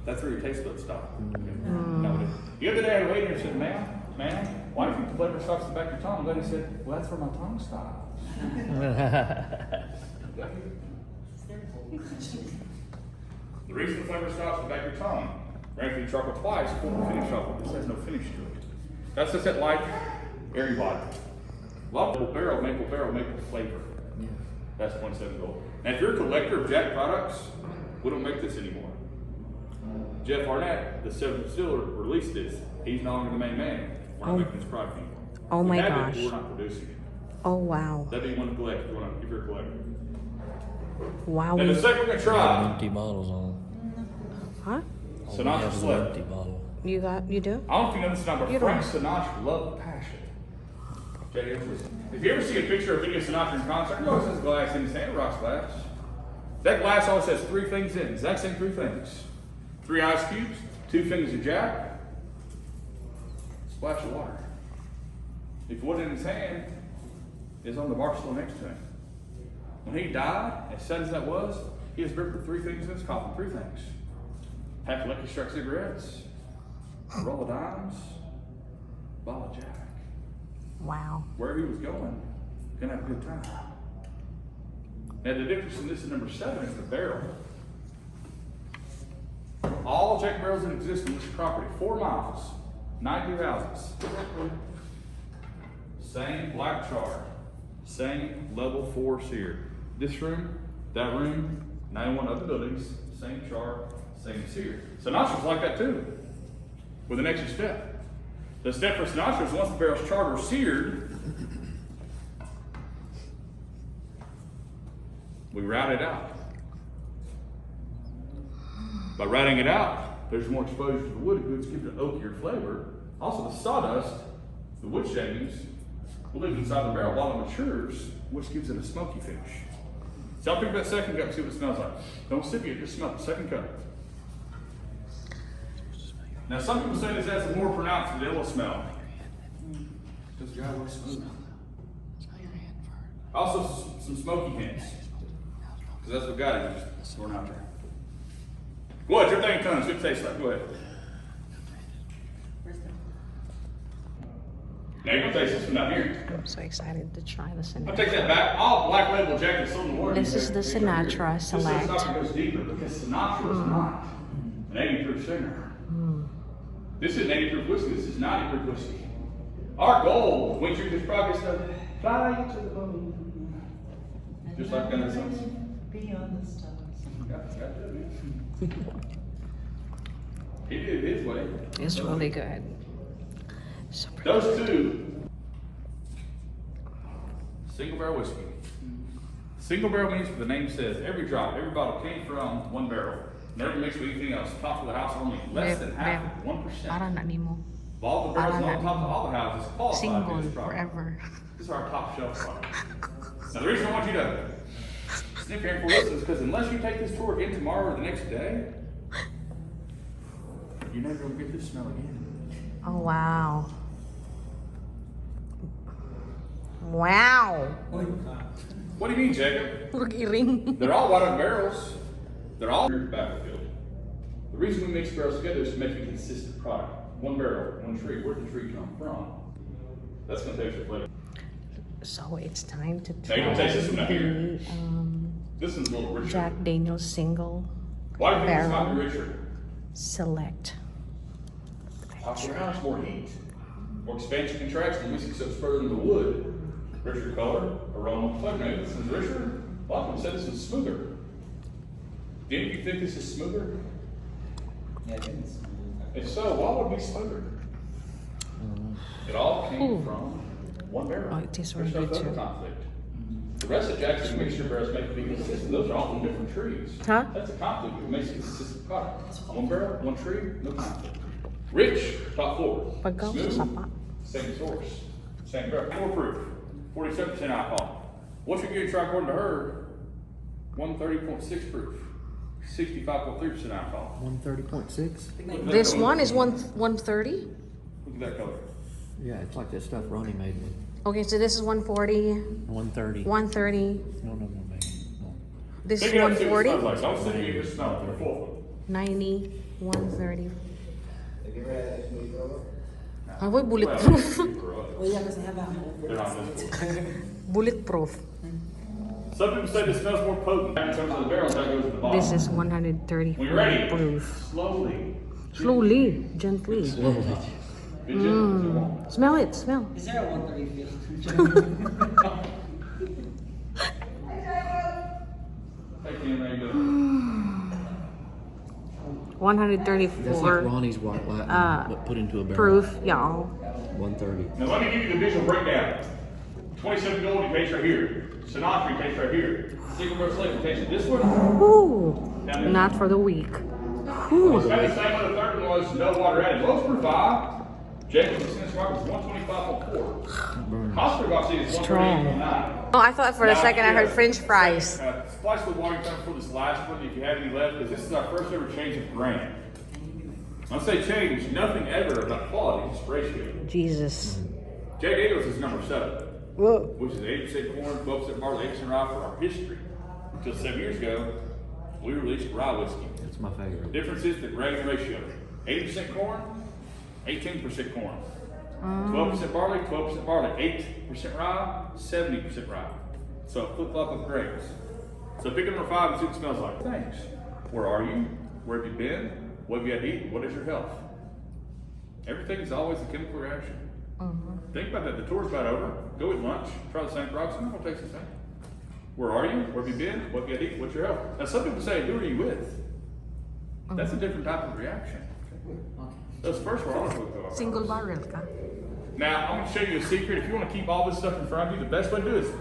That's where your taste buds stop. No, the other day I waited and said, ma'am, why do you think the flavor stops in the back of your tongue? The lady said, well, that's where my tongue stops. The reason the flavor stops in the back of your tongue, right through chocolate twice, pull the finish off it. This has no finish to it. That's just that light, airy body. Maple barrel flavor. That's 0.7 gold. Now, if you're a collector of Jack products, we don't make this anymore. Jeff Arnett, the 7th distiller, released this. He's no longer the main man. We're not making this product anymore. Oh my We have it, gosh. but we're not producing it. Oh wow. That'd be one to collect if you're a collector. Wow. Now, the second we're gonna try, Empty bottles on. Huh? All we Sinatra have is an Select. empty bottle. You do? I don't know if you know this or not, but You Frank don't. Sinatra loved passion. Okay, if you ever see a picture or video of Sinatra in concert, he always has a glass in his hand, rocks glass. That glass always has 3 things in it, exact same 3 things. 3 ice cubes, 2 fingers of Jack, splash of water. If it wasn't in his hand, it's on the bar stool next to him. When he died, as sad as that was, he was buried with 3 things in his coffin, 3 things. Half Lucky Strike cigarettes, a roll of dimes, a bottle of Jack. Wow. Wherever he was going, gonna have a good time. Now the difference in this and number 7 is the barrel. All Jack barrels that exist on this property, 4 miles, 90 houses. Same black char, same level 4 sear. This room, that room, 91 other buildings, same char, same sear. Sinatra's like that too, with an extra step. The step for Sinatra is once the barrel's charred or seared, we route it out. By routing it out, there's more exposure to the wood goods, giving it an oakier flavor. Also, the sawdust, the wood shavings, will live inside the barrel while it matures, which gives it a smoky finish. So I'll pick that second cup and see what it smells like. Don't sip it, just smell the second cup. Now, some people say this has a more pronounced vanilla smell. Because the guy was smooth. Also, some smoky hints. Because that's what got it. Just throwing out there. Go ahead, your thing comes. What it tastes like? Go ahead. Now you're going to taste this one out here. I'm so excited to try the I'll Sinatra. take that back. All black label Jack is sold in the world. This is the Sinatra Select. This goes deeper because Sinatra is not an 80 proof singer. This is an 80 proof whiskey. This is 90 proof whiskey. Our goal when you this product is to fly to the moon. Just like Guns N' Roses. Beyond the stars. He did it his way. It's really good. So pretty. Those 2 single barrel whiskey. Single barrel means what the name says. Every drop, every bottle came from one barrel. Never mixed with anything else. Top of the house only. Less than half, 1%. Para na nimo. Of all the barrels Para on na top of all the houses qualified Single for this product. forever. This is our top shelf product. Now the reason I want you to sniff here for this is because unless you take this tour again tomorrow or the next day, you're never gonna get this smell again. Oh wow. Wow. What do you mean, Jacob? Look, ring. They're all white on barrels. They're all in the battlefield. The reason we mix barrels together is to make a consistent product. One barrel, one tree. Where did the tree come from? That's gonna taste your flavor. So it's time to Now try you can taste this one out here. the This one's a little richer. Jack Daniel's single Why do you think it's barrel not richer? select. Top of the house, more heat. More expansion contraction. The whiskey soaks further into the wood. Richer color, aroma, flavor. Maybe this one's richer. A lot of them said this one's smoother. Didn't you think this is smoother? Yeah, I think it's. If so, why would it be smoother? It all came from one barrel. Oh, it tastes There's really no good other too. conflict. The rest of Jackson mixture barrels make it be consistent. Those are all from different trees. Huh? That's a conflict. It makes it a consistent product. One barrel, one tree, no conflict. Rich, top floor. Pagkaw sa Smooth, sapa. same source. Same barrel. 4 proof. 47% alcohol. What you're getting, try according to her, 130.6 proof. 65.3% alcohol. 130.6? This one is 130. Look at that color. Yeah, it's like that stuff Ronnie made me. Okay, so this is 140, 130. 130. No, man. No. This is Pick it up, see what it 140, smells like. Don't sit here and just smell it. They're full. 90, 130. I would bulletproof. Oh yeah, because I have a. They're not this. Bulletproof. Some people say this smells more potent in terms of the barrels that goes in the bottle. This is 130 When you're ready, proof. slowly. Slowly, gently. Be gentle as you want. Smell it, smell. Is there a 130 Hey, Kim, there you go. 134 That's like Ronnie's white lightning, but put into a barrel. proof, y'all. 130. Now let me give you the visual breakdown. 27 gold, you taste right here. Sinatra, you taste right here. Single barrel select, you taste this one. Ooh, not for the weak. It's got the same with the third one was no water added. Most proof 5. Jacob's Sense Mark was 125.4. Hospital box is 138.9. Oh, I thought for a second I heard French fries. Splice with water time for this last one if you have any left, because this is our first ever change of brand. When I say change, nothing ever about quality, just ratio. Jesus. Jack Daniel's is number 7, Whoa. which is 80% corn, 12% barley, 8% rye for our history. Until 7 years ago, we released rye whiskey. That's my favorite. Difference is the grain ratio. 80% corn, 18% corn. 12% barley, 12% barley. 8% rye, 70% rye. So a flip-flop of grapes. So pick number 5 and see what it smells like. Thanks. Where are you? Where have you been? What have you had to eat? What is your health? Everything is always a chemical reaction. Think about that. The tour's about over. Go eat lunch. Try the same products. It's not going to taste the same. Where are you? Where have you been? What have you had to eat? What's your health? Now some people say, who are you with? That's a different type of reaction. Those first were all Single barrel ka? Now, I'm going to show you a secret. If you want to keep all this stuff in front of you, the best way to do it is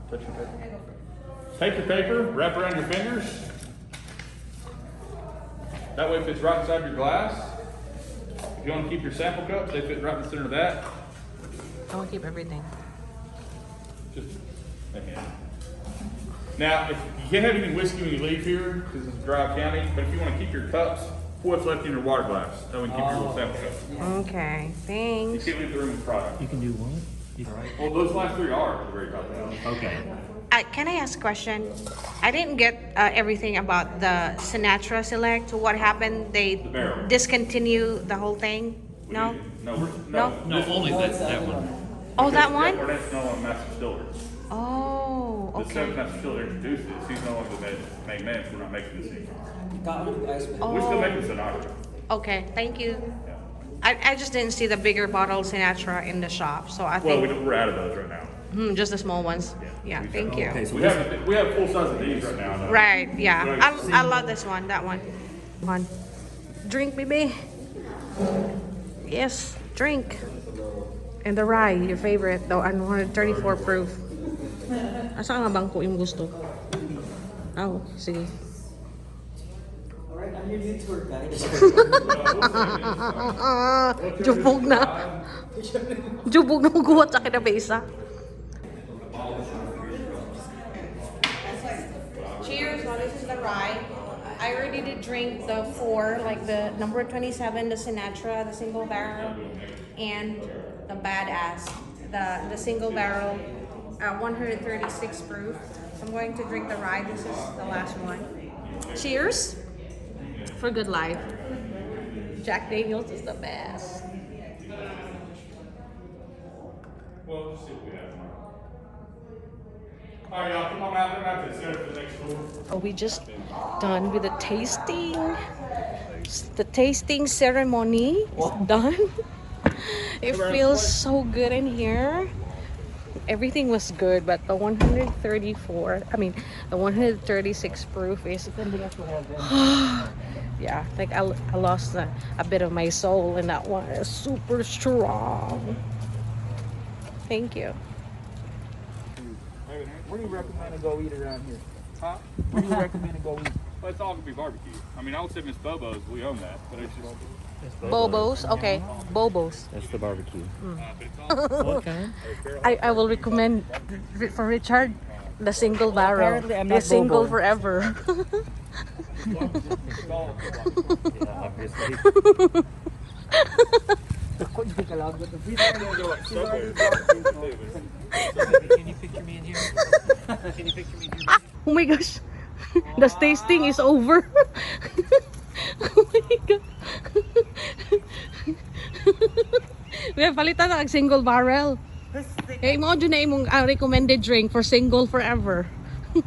touch your paper. Take your paper, wrap around your fingers. That way it fits right inside your glass. If you want to keep your sample cups, they fit right in the center of that. I want to keep everything. Just a hand. Now, if you can't have any whiskey when you leave here, because it's a dry county, but if you want to keep your cups, pour what's left in your water glass. That way you keep your little sample cups. Okay, You thanks. can't leave the room with product. You can do what? Well, those last 3 are at the very top now. Okay. Can I ask a question? I didn't get everything about the Sinatra Select. What happened? They barrel. discontinue the whole thing? No? No. No, only that one. Oh, that one? That's no longer Master Distillery. Oh, The okay. seventh Master Distillery introduced this. He's no longer the main man, so we're not making this anymore. Got one of you guys. We're still making Sinatra. Okay, thank you. Yeah. I just didn't see the bigger bottle Sinatra in the shop, so I Well, think we're out of those right now. just the small ones. Yeah, thank you. Okay, so We have full size of these right now. though. Right, yeah. I love this one, that one. One. Drink, baby. Yes, drink. And the rye, your favorite, though, 134 proof. Asa nga bangko yung gusto? Oh, sige. Alright, I'm your new tour guide. Jubog na. Jubog na guwat sa kinabesa. Cheers. Now this is the rye. I already did drink the 4, like the number 27, the Sinatra, the single barrel, and the badass, the single barrel, 136 proof. So I'm going to drink the rye. This is the last one. Cheers for good life. Jack Daniels is the best. Well, let's see what we have tomorrow. All right, y'all, come on out. We're out to the center for the next tour. Oh, we just done with the tasting. The tasting ceremony is done. It feels so good in here. Everything was good, but the 136 proof is yeah, like I lost a bit of my soul in that one. It's super strong. Thank you. Where do you recommend to go eat around here? Huh? Where do you recommend to go eat? Well, it's all gonna be barbecue. I mean, I would say Miss Bobo's. We own that, but it's just Bobo's, okay. Bobo's. That's the barbecue. what kind? I will recommend for Richard the single barrel. Apparently, I'm The not single Bobo. forever. Can you picture me in here? Can you picture me in here? Oh my gosh. The tasting is over. Oh my god. We have palitan ng single barrel. Eh, mo dyan na imong recommended drink for single forever. The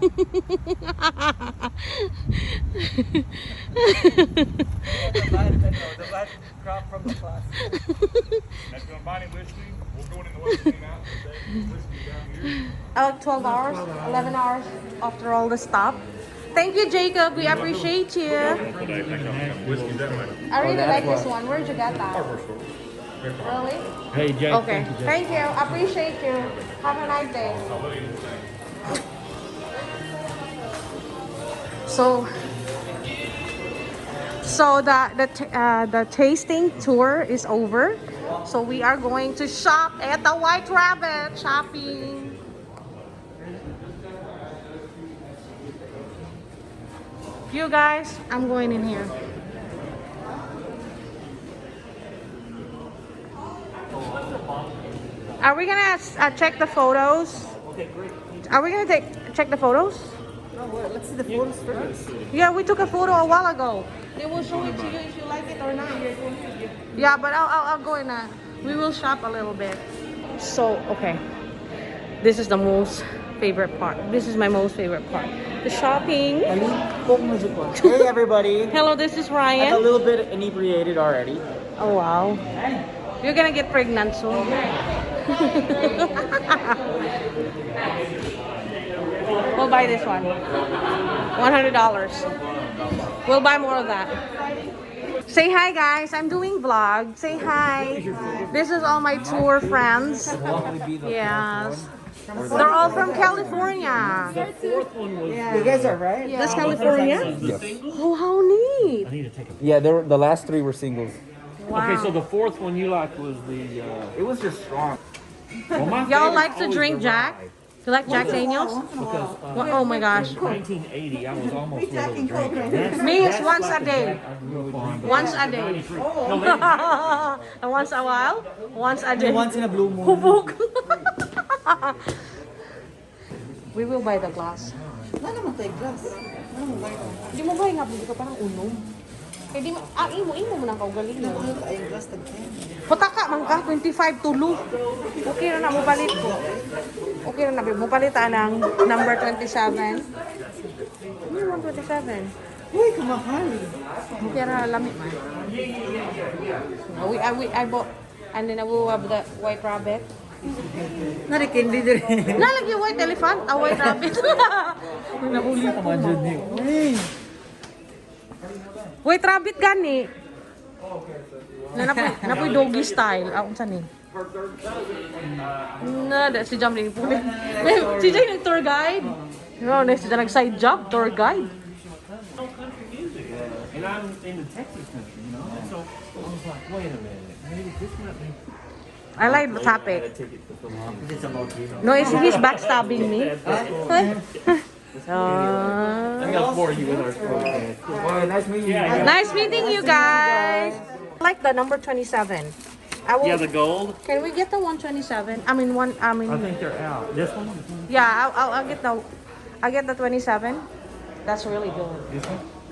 bad crop from the class. That's gonna buy any whiskey. We're going in the whiskey now. Whiskey down here. 12 hours, 11 hours after all the stop. Thank you, Jacob. We appreciate you. Whiskey that way. I really like this one. Where'd you get that? Really? Hey, Jake. Okay. Thank you. Appreciate you. Have a nice day. So the tasting tour is over. So we are going to shop at the White Rabbit. Shopping. You guys, I'm going in here. Are we gonna check the photos? Okay, great. Are we gonna check the photos? Oh, well, let's see the photos first. Yeah, we took a photo a while ago. They will show it to you if you like it or not. Yeah, but I'll go in. We will shop a little bit. So, okay. This is the most favorite part. This is my most favorite part. The shopping. Hey, everybody. Hello, this is I'm a Ryan. little bit inebriated already. Oh, wow. You're gonna get pregnant soon. We'll buy this one. $100. We'll buy more of that. Say hi, guys. I'm doing vlog. Say hi. This is all my tour friends. Yes. They're all from California. You guys are right. That's California? Yes. Oh, how neat. I need to take a. Yeah, the last three were singles. Wow. Okay, so the fourth one you liked was the. It was just strong. Well, my Y'all favorite's like to always drink the Jack? rye. You like Jack Daniels? Because Oh my gosh. in 1980, I was almost able to drink. That's- Me is that's once like a the day. Jack I grew up on, but Once a day. 93. No, they- And once a while? Once a day. Once in a blue moon. Hubog. We will buy the glass. Di mo ba nga hindi ka parang unom? Eh di imo mo nang kaugaling mo. Hotaka man ka 25 tulo. Okay na mo palit ko. Okay na mo palitan ng number 27. Ano yung 27? Uy, kamahal. Okay na lamit man. I bought and then I will have the white rabbit. Narikindi din. Nalagay white elephant, a white rabbit. Nahuli ka man dyan eh. Uy. White rabbit gani. Napoy doggy style. Unsa ni? Nada, si Jam din po. Si Jay nag-tour guide. No, next si Jam nag-side job, tour guide. No country music. And I'm into Texas country, you know? So I was like, wait a minute. Maybe this might be... I like the topic. I had a ticket to Philadelphia. No, he's backstabbing me. I'm gonna bore you with our podcast. Well, nice meeting you. Nice meeting you guys. I like the number 27. I will, Yeah, the gold. Can we get the 127? I mean I think they're out. This one? yeah, I'll get the 27. That's really good.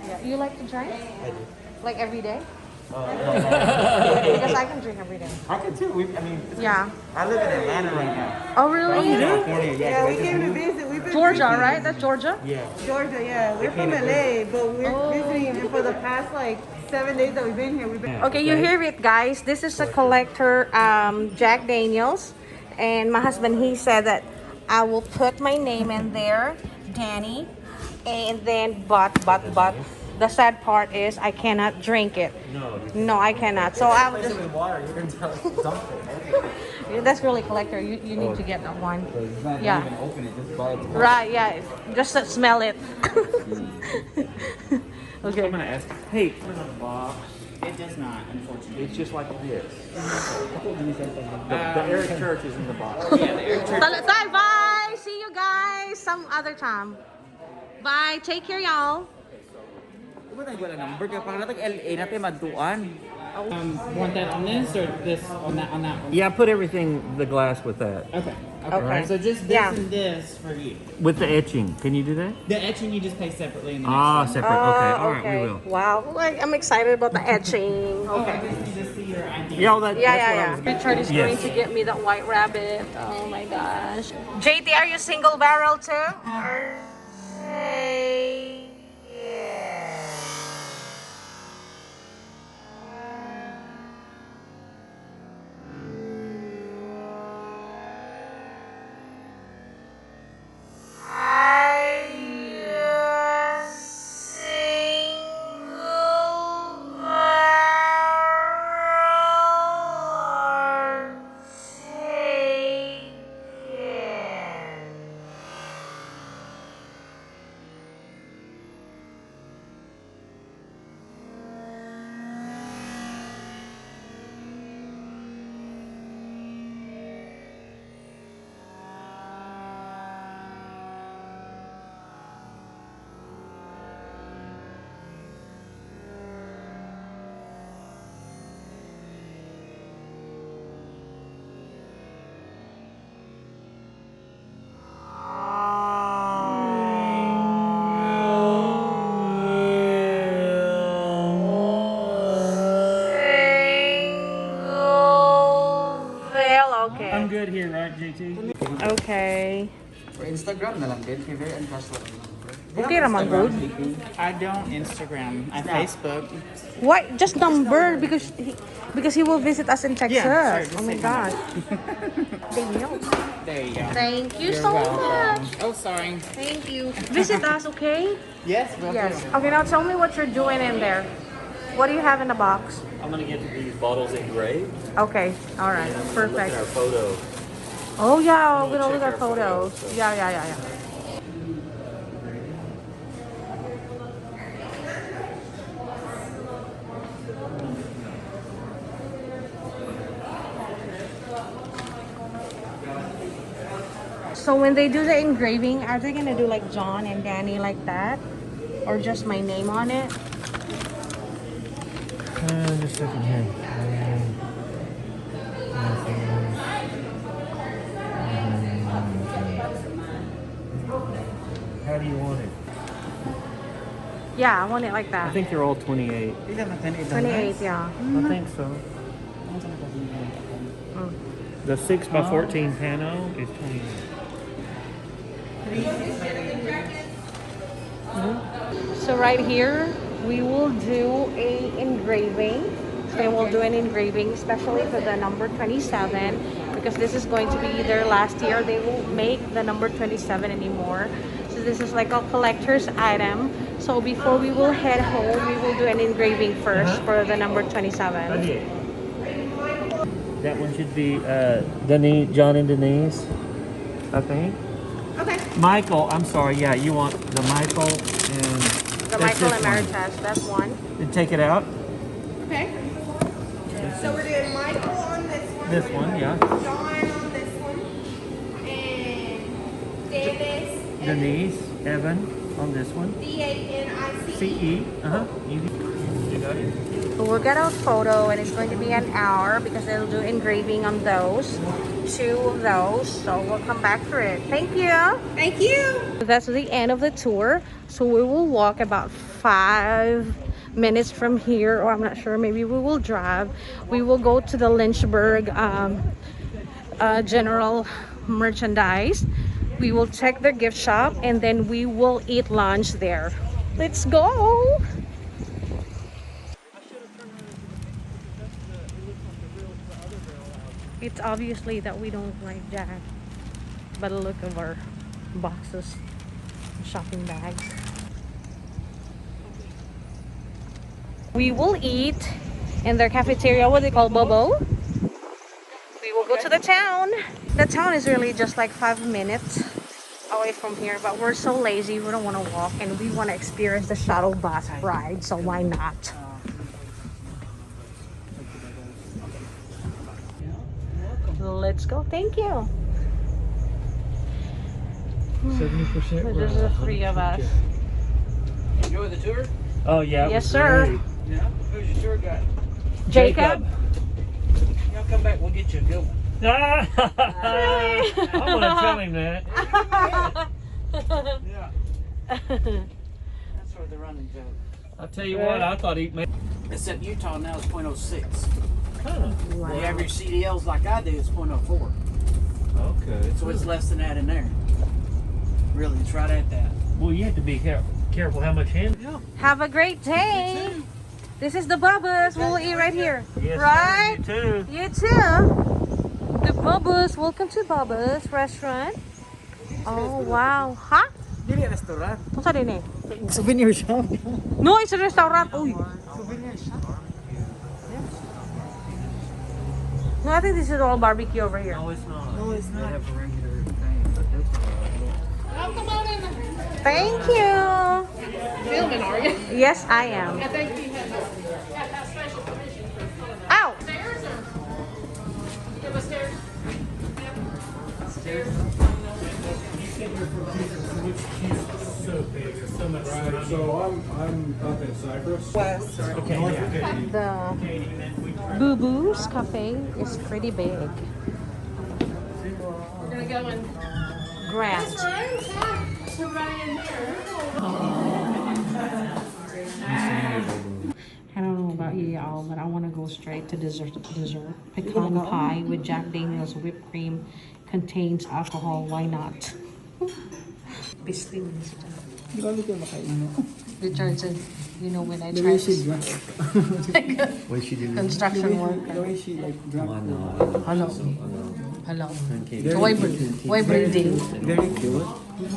Yeah. You like to drink? I do. Like every day? Because I can drink every day. I can too. Yeah. I live in Atlanta right now. Oh really? California, Yeah, we came to visit. We've been Georgia, right? That's Georgia? Yeah. Georgia, yeah. We're from LA, but we're visiting, and for the past like 7 days that we've been here, we've been. Okay, you hear it, guys. This is a collector, Jack Daniels, and my husband, he said that I will put my name in there, Danny, and then but the sad part is I cannot drink it. No, I cannot. So I'll just. Water, you're gonna tell us to dump it. That's really collector. You need to get that one. Yeah. Even open it, just buy it. Right. Yeah. Just to smell it. Okay. I'm gonna ask. Hey, where's the box? It does not, unfortunately. It's just like this. The Eric Church is in the box. Yeah, the Eric Church. Bye. Bye. See you guys some other time. Bye. Take care, y'all. Wala number kaya parang natag LA natin maduan. Want that on this or this on that one? Yeah, put everything, the glass with that. Okay. Okay. So just this Yeah. and this for you. With the etching. Can you do that? The etching you just pay separately in the next one. Separate. Okay. All right, we will. Wow. Like, I'm excited about the etching. Okay. You just see your ID. Yeah, that's what I Yeah. was Richard is going to get me that white rabbit. Oh my gosh. JT, are you single barrel too? Hey. I'm good here, right, JT? Okay. For Instagram na lang din, kaya very uncasual. Okay naman, good. I don't Instagram. I Facebook. Why? Just number because he will visit us in Texas. Yeah, sorry, just oh my say gosh. Damn. There you go. Thank you You're so welcome. much. Oh, sorry. Thank you. Visit us, okay? Yes, we'll Yes. do. Okay, now tell me what you're doing in there. What do you have in the box? I'm gonna get these bottles engraved. Okay. All right. And I'm gonna Perfect. look at our photos. Oh yeah, we're gonna check look at our photos. photos, so. Yeah. So when they do the engraving, are they gonna do like John and Danny like that? Or just my name on it? Just a second here. How do you want it? Yeah, I want it like I that. think they're all 28. 28, yeah. I think so. The 6x14 pano is 28. So right here, we will do a engraving. So we'll do an engraving, especially for the number 27, because this is going to be their last year. They won't make the number 27 anymore. So this is like a collector's item. So before we will head home, we will do an engraving first for the number 27. That one should be Denise, John and Denise, I think. Okay. Michael, I'm sorry. Yeah, you want the Michael and The Michael Emeritus, that's one. Then take it out. Okay. So we're doing Michael on this one. This one, yeah. John on this one. And Denise, Evan on this one. D-A-N-I-C. C-E. You got it? We'll get a photo and it's going to be an hour because they'll do engraving on those. 2 of those. So we'll come back for it. Thank you. Thank you. That's the end of the tour. So we will walk about 5 minutes from here, or I'm not sure, maybe we will drive. We will go to the Lynchburg general merchandise. We will check their gift shop and then we will eat lunch there. Let's go. It's obviously that we don't like that by the look of our boxes, shopping bags. We will eat in their cafeteria, what they call Bobo. We will go to the town. The town is really just like 5 minutes away from here, but we're so lazy, we don't want to walk and we want to experience the shuttle bus ride, so why not? Let's go. Thank you. 70%. There's the 3 of us. Enjoy the tour? Oh, yeah. Yes, sir. Great. Yeah. Who's your tour guide? Jacob. Y'all come back, we'll get you a good one. I'm gonna tell him that. Yeah. That's sort of the running joke. I'll tell you what, I thought he'd make. Except Utah now is .06. Huh. Wow. The average CDLs like I do is .04. Okay. So it's less than that in there. Really, it's right at that. Well, you have to be careful how much hand. Yeah. Have a great day. This is the Bubba's. We'll eat right here. Yes, right? sir, You too. The Bubba's. Welcome to Bubba's restaurant. Oh, wow. Huh? Dili restaurant. What's that in it? Souvenir shop. No, it's a restaurant. Uy. Souvenir shop. No, I think this is all barbecue over here. No, it's not. No, it's They not. have a regular thing, but that's all right. Thank you. Filming, are you? Yes, I am. I think you have special permission for Ow. stairs or give us stairs. Stairs. So I'm up in Cyprus. West. Okay, yeah. The Boo Boo's Cafe is pretty big. We're gonna go in. Grant. I don't know about you y'all, but I want to go straight to dessert. Pecan pie with Jack Daniel's whipped cream contains alcohol. Why not? Richardson, you know when I try construction work. Hello. Why breathing? Very cute.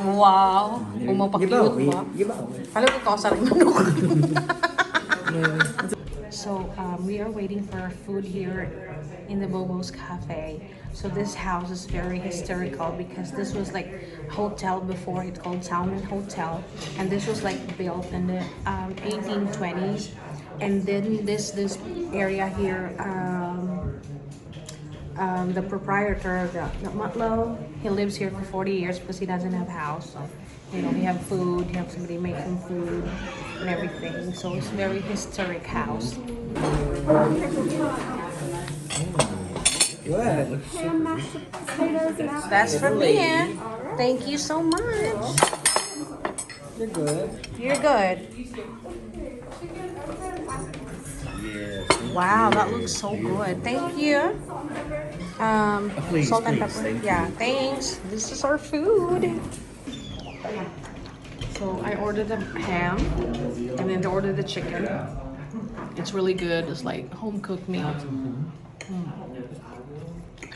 Wow. Umapakiyot ba? Alam ko kausa rin manok. So we are waiting for our food here in the Bobo's Cafe. So this house is very historical because this was like a hotel before. It's called Salmon Hotel, and this was like built in the 1820s. And then this area here, the proprietor, the Mutlow, he lives here for 40 years because he doesn't have a house. So, you know, we have food, you have somebody making food and everything. So it's a very historic house. That's for me. Thank you so much. You're good. You're good. Wow, that looks so good. Thank you. Please, Salt and please, pepper. thank Yeah, thanks. This is our food. So I ordered the ham and then I ordered the chicken. It's really good. It's like home cooked meal.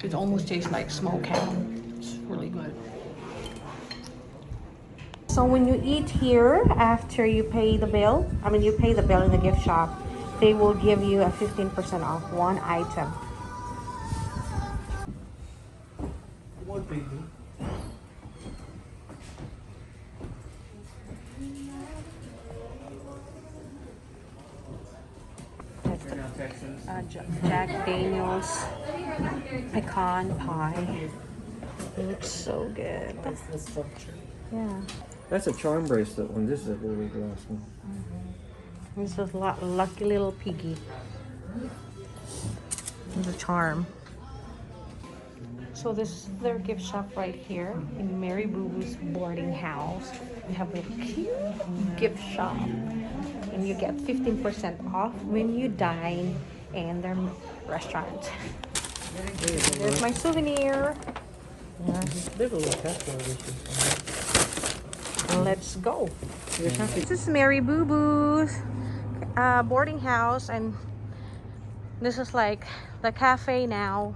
It almost tastes like smoked ham. It's really good. So when you eat here, after you pay the bill, you pay the bill in the gift shop, they will give you a 15% off one item. Jack Daniel's pecan pie. It looks so good. Yeah. That's a charm bracelet one. This is a really glass one. This is lucky little piggy. It's a charm. So this is their gift shop right here in Mary Boo Boo's boarding house. We have a cute gift shop, and you get 15% off when you dine in their restaurant. There's my souvenir. Let's go. This is Mary Boo Boo's boarding house, and this is like the cafe now.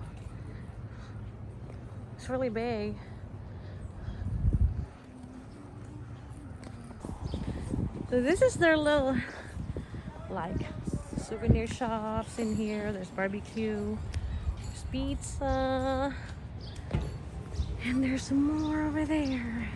It's really big. So this is their little like souvenir shops in here. There's barbecue, there's pizza, and there's some more over there.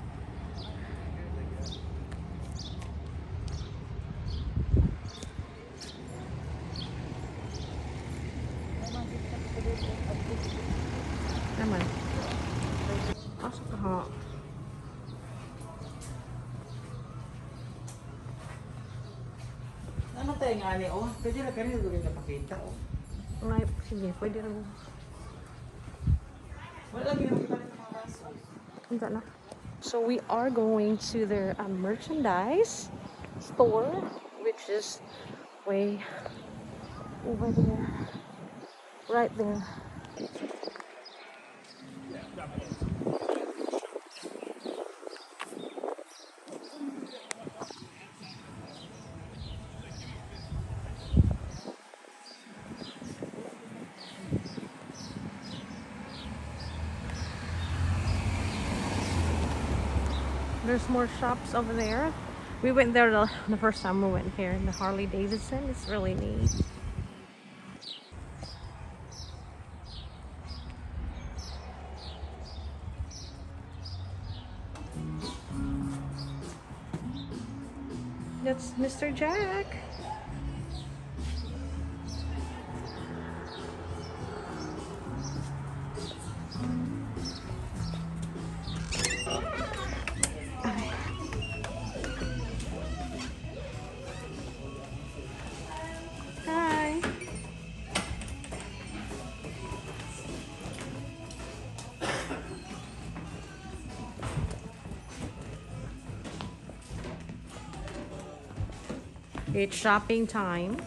Naman. Pasok ka ha. Ano tayo nga ni? Oh, pwede na kanina doon napakita. Oh. Ay, sige, pwede rin. Wala ginagawa ng mga baso. Hindi na. So we are going to their merchandise store, which is way over there. Right there. There's more shops over there. We went there the first time we went here in the Harley Davidson. It's really neat. That's Mr. Jack. Hi. It's shopping time.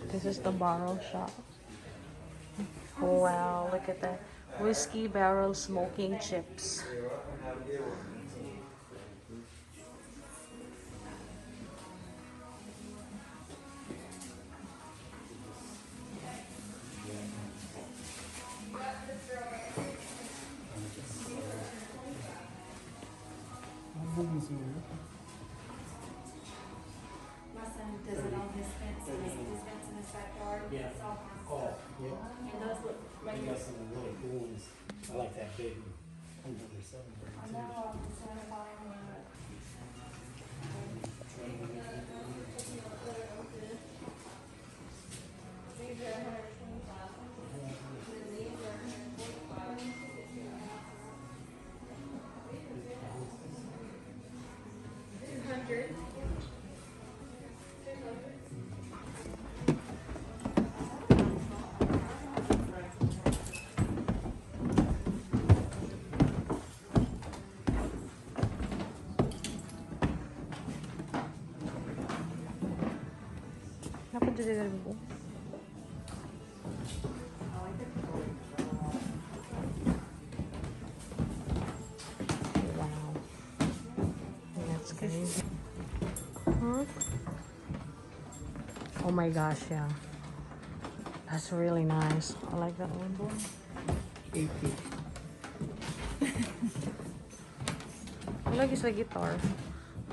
This is the bottle shop. Oh wow, look at that. Whiskey barrel smoking chips. My son does it on his fence, and his fence in his backyard. Yeah. It's all kinds of Oh, stuff. yeah. And those look You regular. got some really cool ones. I like that big one. Number 7 I know, I'm just gonna buy them. These are 125. And these are 145. 200. 200. Apa tuh dari buku? Wow, that's crazy. Huh? Oh my gosh, yeah, that's really nice. I like that one. Lagi sa guitar.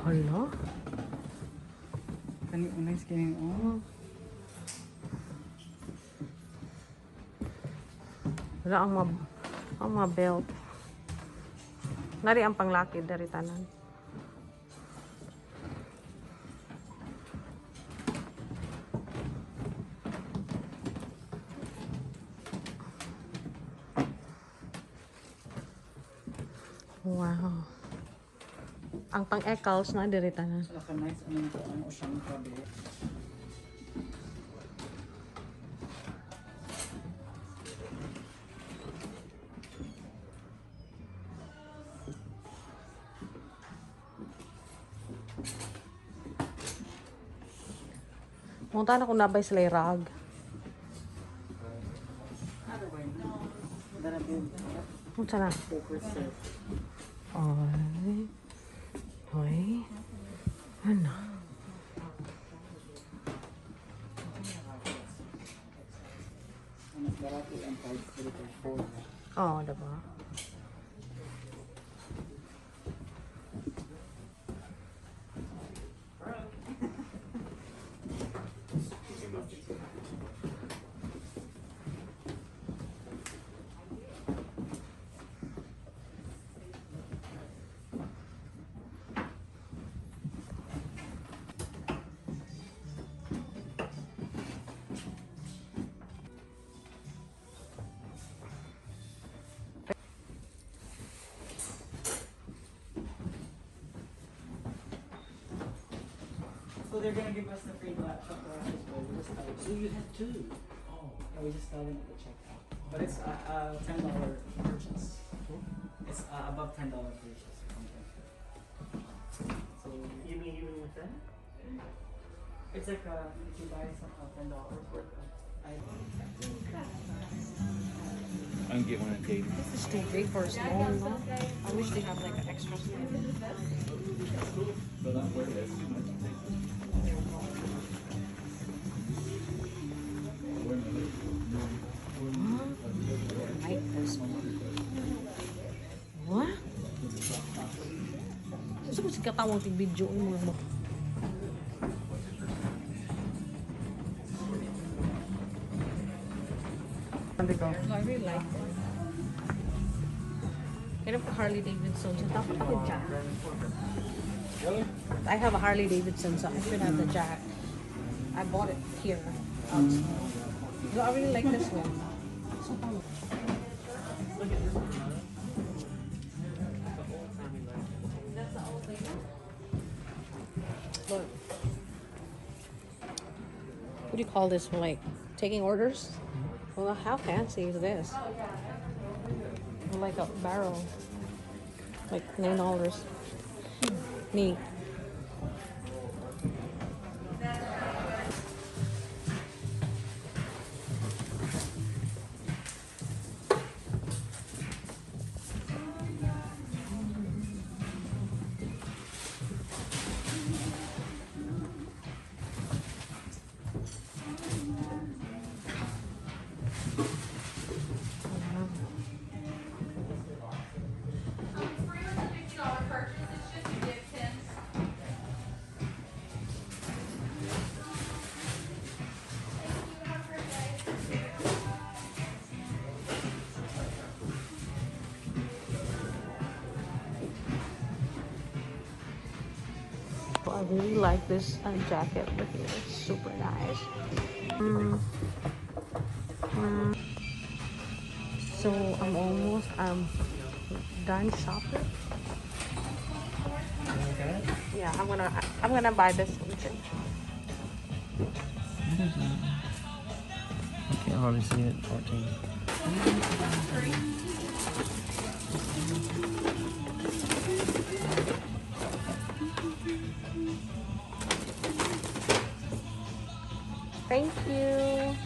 Hala? Kani unay skinning on. Wala ang mga belt. Nari ang panglaki dari tanan. Wow. Ang pang-ekals na diri tanan. Saka nice ano siyang kabe. Munta na kung nabay sila rag. Munta na. Ay. Ay. Ano? Oh, diba? So they're gonna give us the free laptop glasses for this time. So you had two. Oh. And we just tell them at the checkout. But it's a $10 purchase. It's above $10 purchase or something. So You mean even with that? it's like if you buy some $10 worth of items. I can get one at Dave. This is too big for a small, no? I wish they have like an extra small. But I'm wearing this. I like this one. What? Gusto mo siya katawang tig-video mo. I really like it. Kaya po Harley Davidson. So dapat ako jack. I have a Harley Davidson, so I should have the jack. I bought it here. So I really like this one. So fun. Look. What do you call this one? Like taking orders? Well, how fancy is this? Like a barrel. Like $9. Neat. I really like this jacket. Look at it, it's super nice. So I'm almost done shopping. Okay. Yeah, I'm gonna buy this one too. I can't hardly see it. 14. Thank you.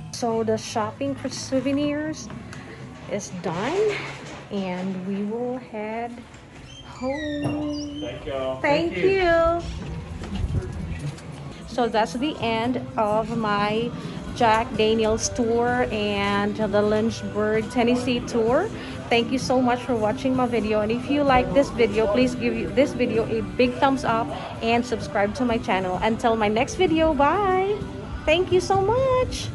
So the shopping for souvenirs is done, and we will head home. Thank y'all. Thank you. So that's the end of my Jack Daniels tour and the Lynchburg, Tennessee tour. Thank you so much for watching my video, and if you like this video, please give this video a big thumbs up and subscribe to my channel. Until my next video, bye. Thank you so much.